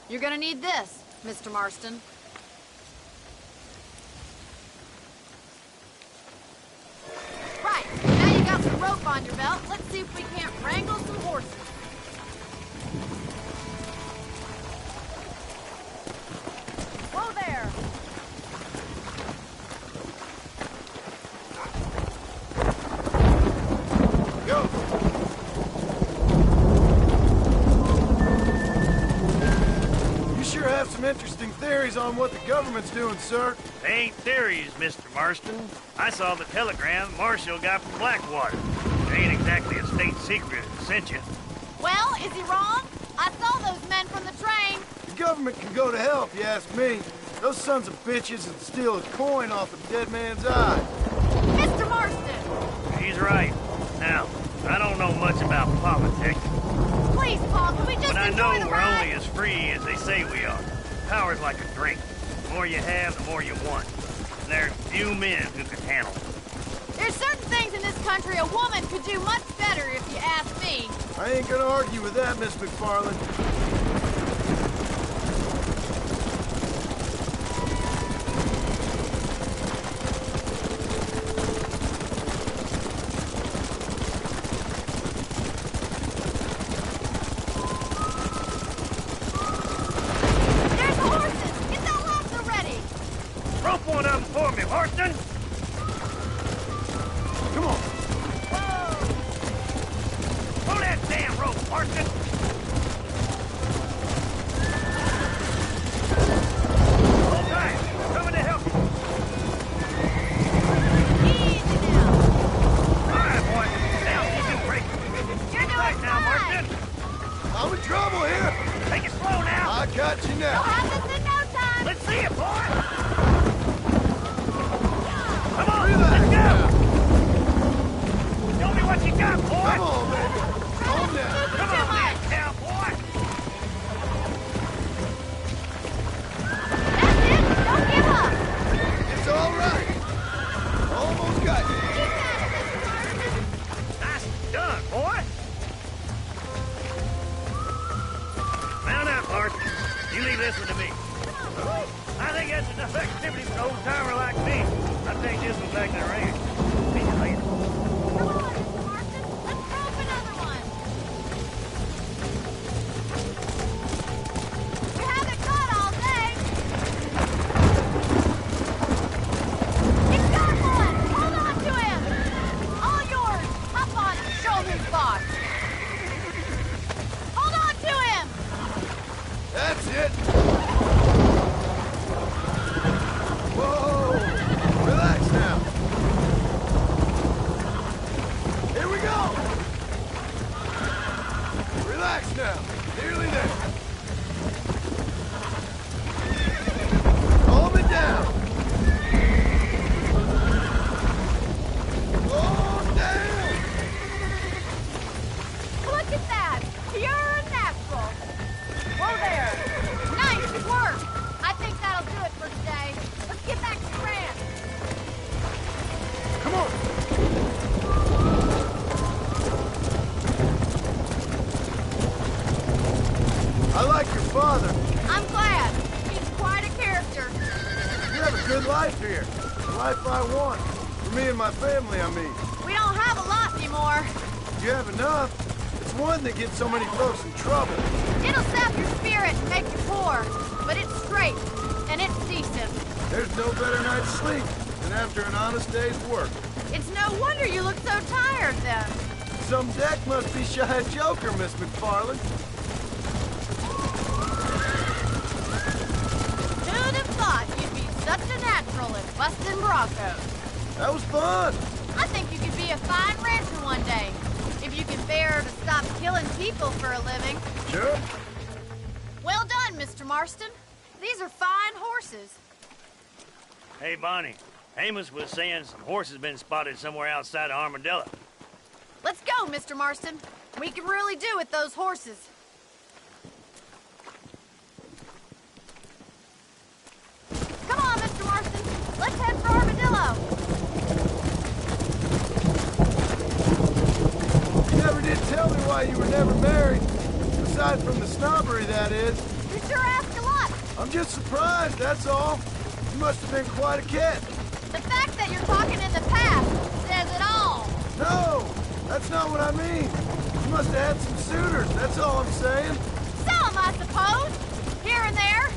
You're gonna need this, Mr. Marston. Right, now you got some rope on your belt. Let's see if we can't wrangle some horses. Whoa there! Go! You sure have some interesting theories on what the government's doing, sir. They ain't theories, Mr. Marston. I saw the telegram Marshall got from Blackwater. It ain't exactly a state secret that sent you. Well, is he wrong? I saw those men from the train. The government can go to hell if you ask me. Those sons of bitches would steal a coin off a dead man's eye. Mr. Marston! He's right. Now, I don't know much about politics. Please, Paul, can we just But I enjoy know the we're ride? only as free as they say we are. Power's like a drink. The more you have, the more you want. And there are few men who can handle it. There's certain things in this country a woman could do much better if you ask me. I ain't gonna argue with that, Miss McFarland. There's the horses! Get that lasso ready! Rope one of them for me, Marston! Come on. Pull that damn rope, Marston! Hold tight. I'm coming to help you. Easy now. All right, boy. Now, keep it breaking. You're doing Right now, fine. Marston. I'm in trouble here. Take it slow now. I got you You'll now. have this in no time. Let's see it, boy. Come on, Relax let's go. now. Show me what you got, boy. Come on, baby. Calm down. Come on, then, cowboy. That's it. Don't give up. It's all right. Almost got you. Keep at it, Mr. Marston. Nice done, boy. Mount up, Marston. You leave this one to me. I think that's enough activity for an old-timer like me. I'll take this one back to the ranch. See you later. Come on, Mr. Marston. Let's rope another one. We haven't got all day. He's got one. Hold on to him. All yours. Hop on and show who's boss. Hold on to him. That's it. Whoa. Relax now. here. The life I want. For me and my family, I mean. We don't have a lot anymore. You have enough. It's one that gets so many folks in trouble. It'll sap your spirit and make you poor. But it's straight, and it's decent. There's no better night's sleep than after an honest day's work. It's no wonder you look so tired, then. Some deck must be shy of Joker, Miss McFarland. Who'd have thought you'd be such a natural at busting Broncos? That was fun. I think you could be a fine rancher one day. If you can bear to stop killing people for a living. Sure. Well done, Mr. Marston. These are fine horses. Hey, Bonnie. Amos was saying some horses been spotted somewhere outside of Armadillo. Let's go, Mr. Marston. We can really do with those horses. Come on, Mr. Marston. Let's head for Armadillo. You never did tell me why you were never married. Aside from the snobbery, that is. You sure ask a lot. I'm just surprised, that's all. You must have been quite a catch. The fact that you're talking in the past says it all. No, that's not what I mean. You must have had some suitors, that's all I'm saying. Some, I suppose. Here and there.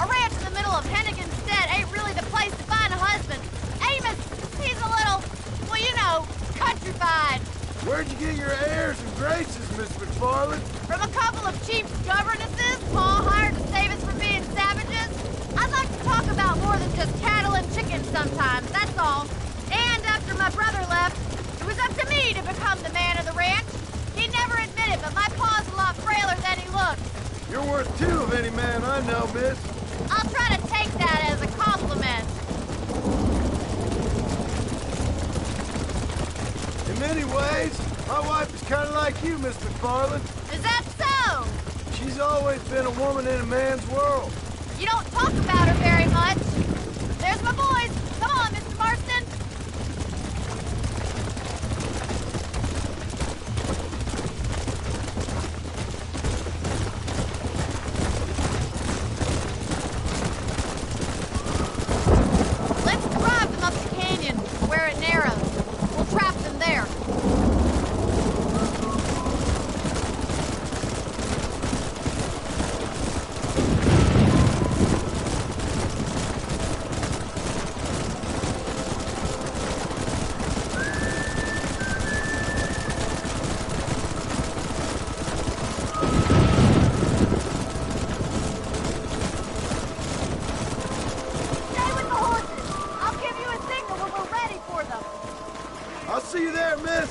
A ranch in the middle of Hennigan's Stead ain't really the place to find a husband. Amos, he's a little, well, you know, countrified. Where'd you get your airs and graces, Miss McFarland? From a couple of cheap governesses Pa hired to save us from being savages. I'd like to talk about more than just cattle and chickens sometimes, that's all. And after my brother left, it was up to me to become the man of the ranch. He'd never admit it, but my pa's a lot frailer than he looks. You're worth two of any man I know, miss. I'll try to take that as a compliment. In many ways, my wife is kind of like you, Miss McFarland. Is that so? She's always been a woman in a man's world. You don't talk about her very much. There's my boys. Come on, Mr. Marston. Let's drive them up the canyon where it narrows. We'll trap them there. Stay with the horses. I'll give you a signal when we're ready for them. I'll see you there, miss.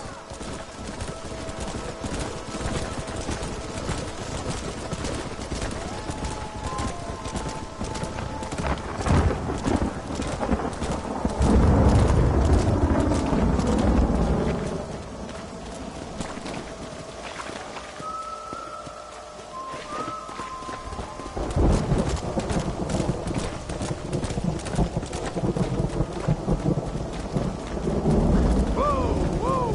Whoa, whoa.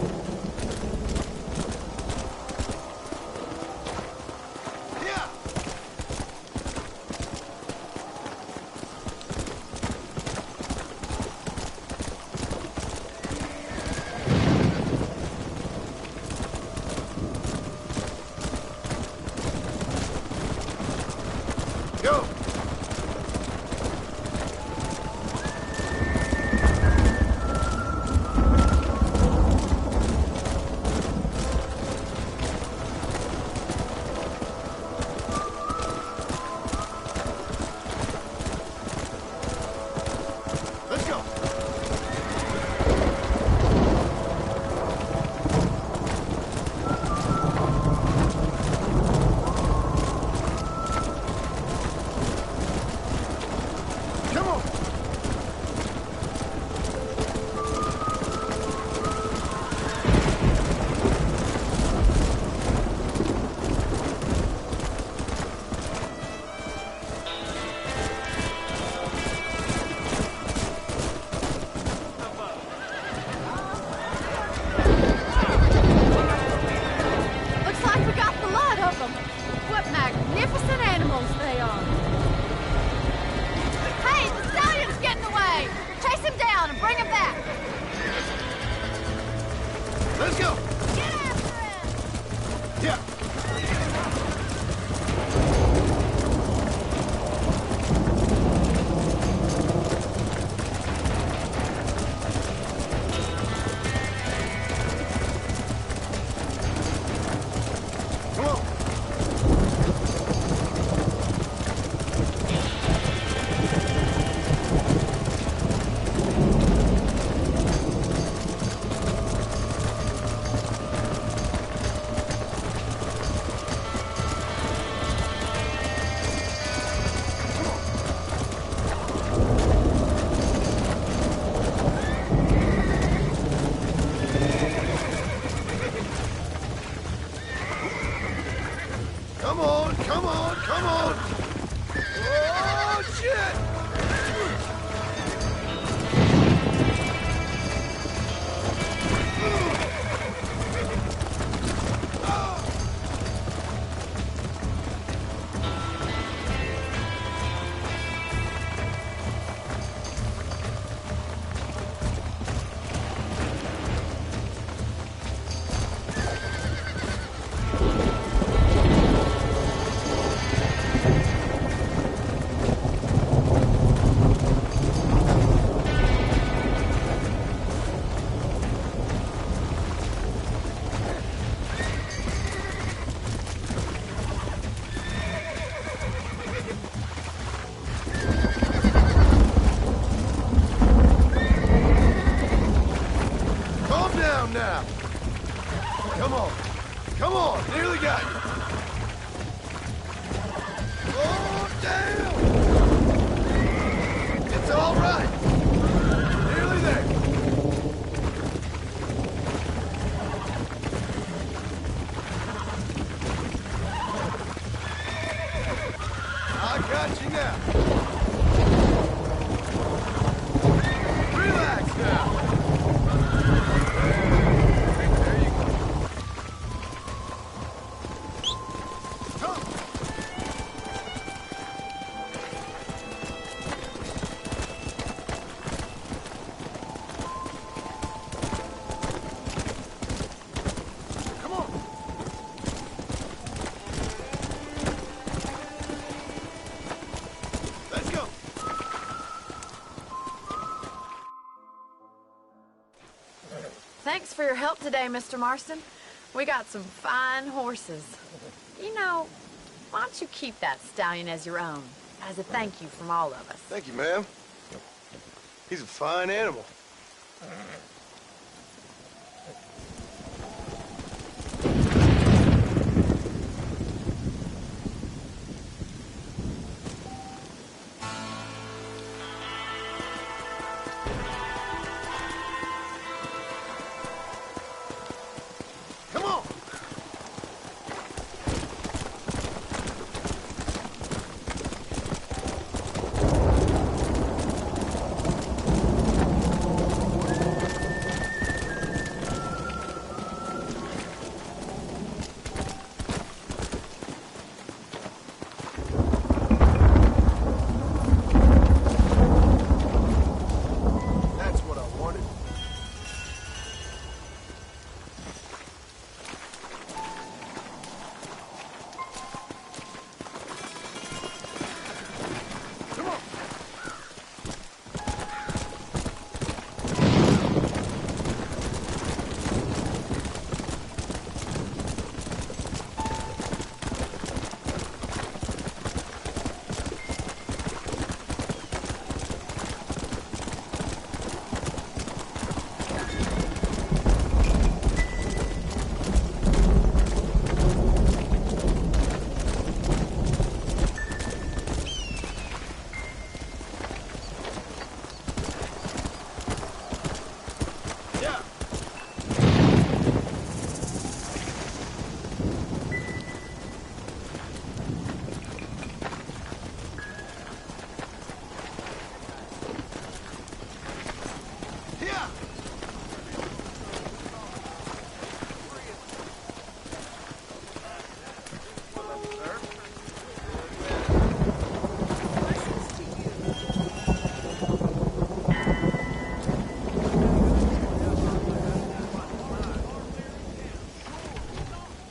down now. Come on. Come on. Nearly got you. Oh, damn! It's all right. Nearly there. I got you now. Relax now. There you go. Come. Come on. Let's go. Thanks for your help today, Mr. Marston. We got some fine horses. You know, why don't you keep that stallion as your own, as a thank you from all of us? Thank you, ma'am. He's a fine animal. Come on. That's what I wanted. Come on. Yeah. Yeah.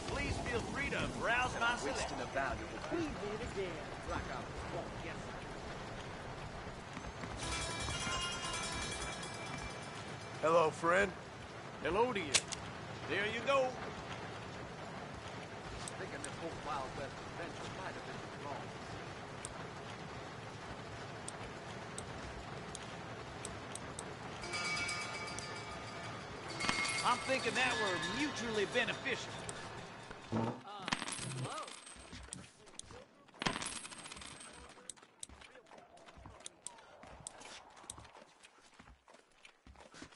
Please feel free to browse my selection. Hello, friend. Hello to you. There you go. Thinking this whole Wild West adventure might have been wrong. I'm thinking that were mutually beneficial.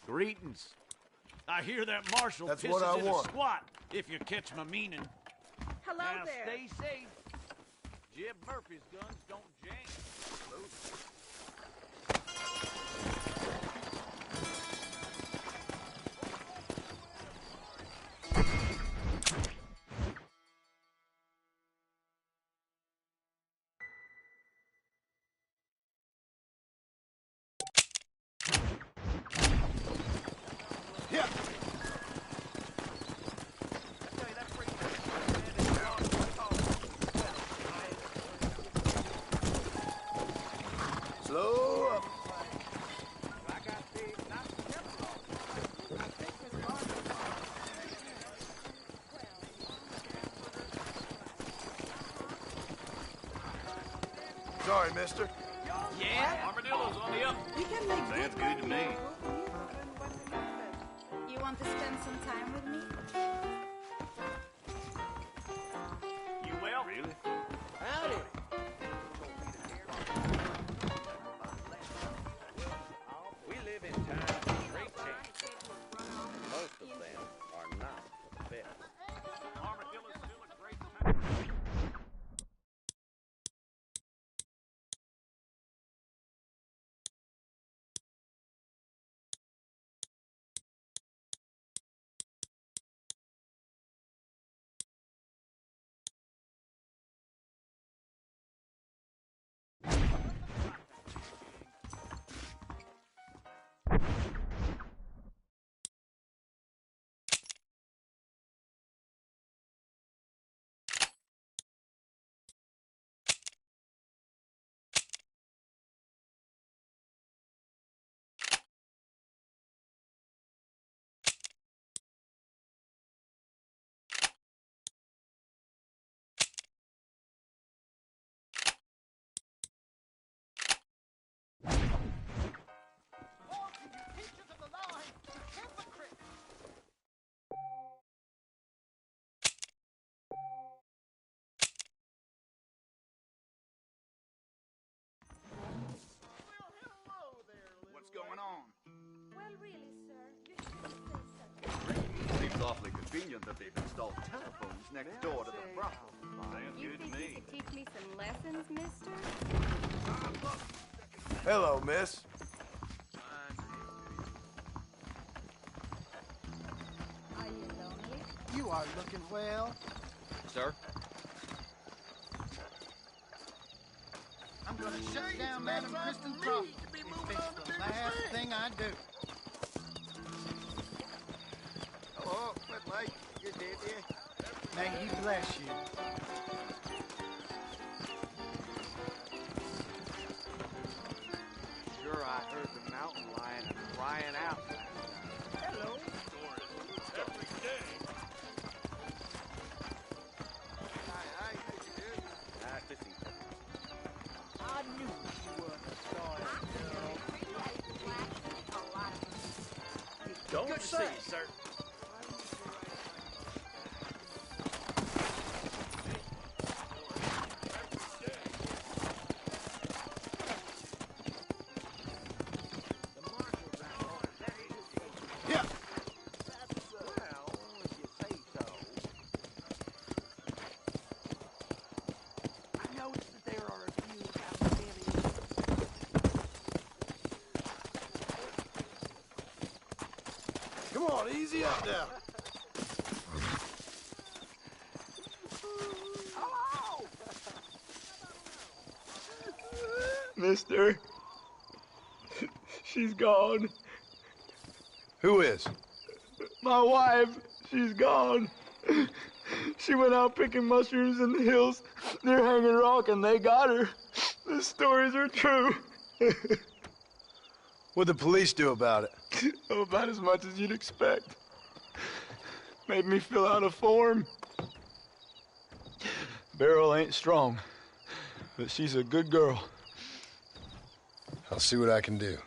Greetings. I hear that marshal That's pisses what I in want. a squat, if you catch my meaning. Hello Now there. stay safe. Jeb Murphy's guns don't jam. Yeah. Slow up. Sorry, mister. Yeah, armadillo's on the up. You can make Sounds good to me. You want to spend some time with me? You will? Really? Howdy. We live in times of great change. Most of them are not the best. Armadillo's still a great time. What's going on? Well, really, sir, you shouldn't say such. Seems awfully convenient that they've installed telephones next door to the brothel. You think you could teach me some lessons, mister? Hello, miss. Are you lonely? You are looking well. Sir? I'm gonna shut down Madam Kristen Crawford if it's the last thing I do. Oh, but like, you did, yeah. May he bless you. Sure, I heard the mountain lion crying out last night. Hello. Every day. Hi, how you doing? Nice to see you. I knew you were the star girl. Don't Good see, sir. sir. Yeah. Well, if you say so. I noticed that there are a few outstanding. Come on, easy up now. Hello! Mister, she's gone. Who is? My wife, she's gone. She went out picking mushrooms in the hills near Hanging Rock and they got her. The stories are true. What'd the police do about it? Oh, about as much as you'd expect. Made me fill out a form. Beryl ain't strong, but she's a good girl. I'll see what I can do.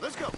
Let's go.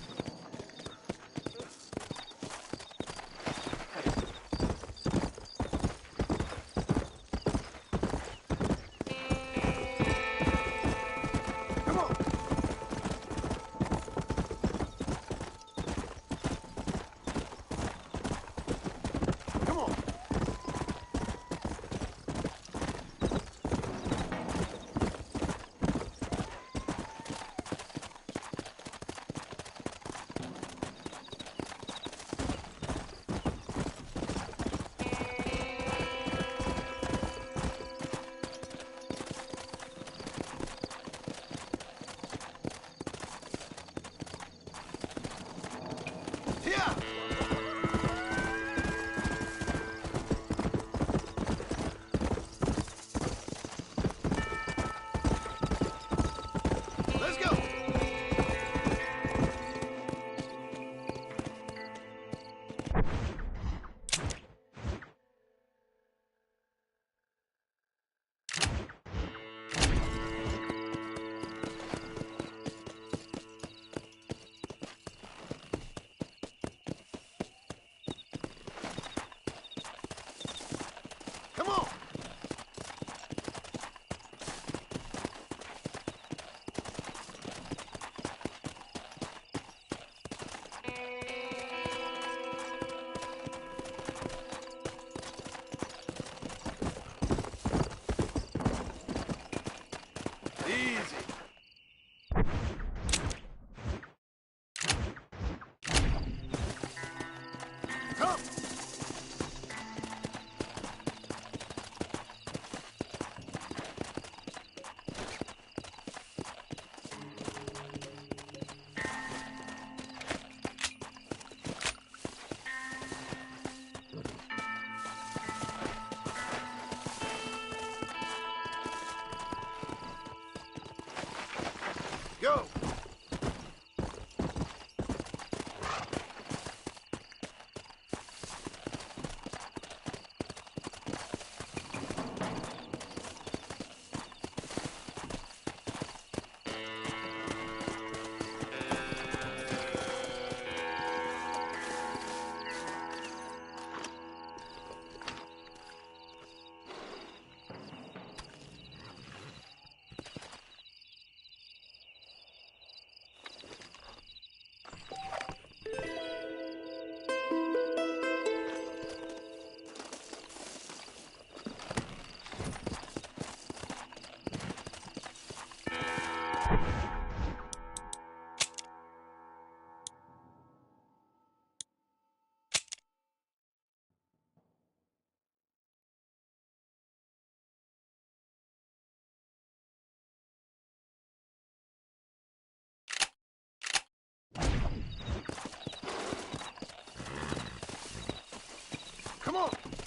Come on.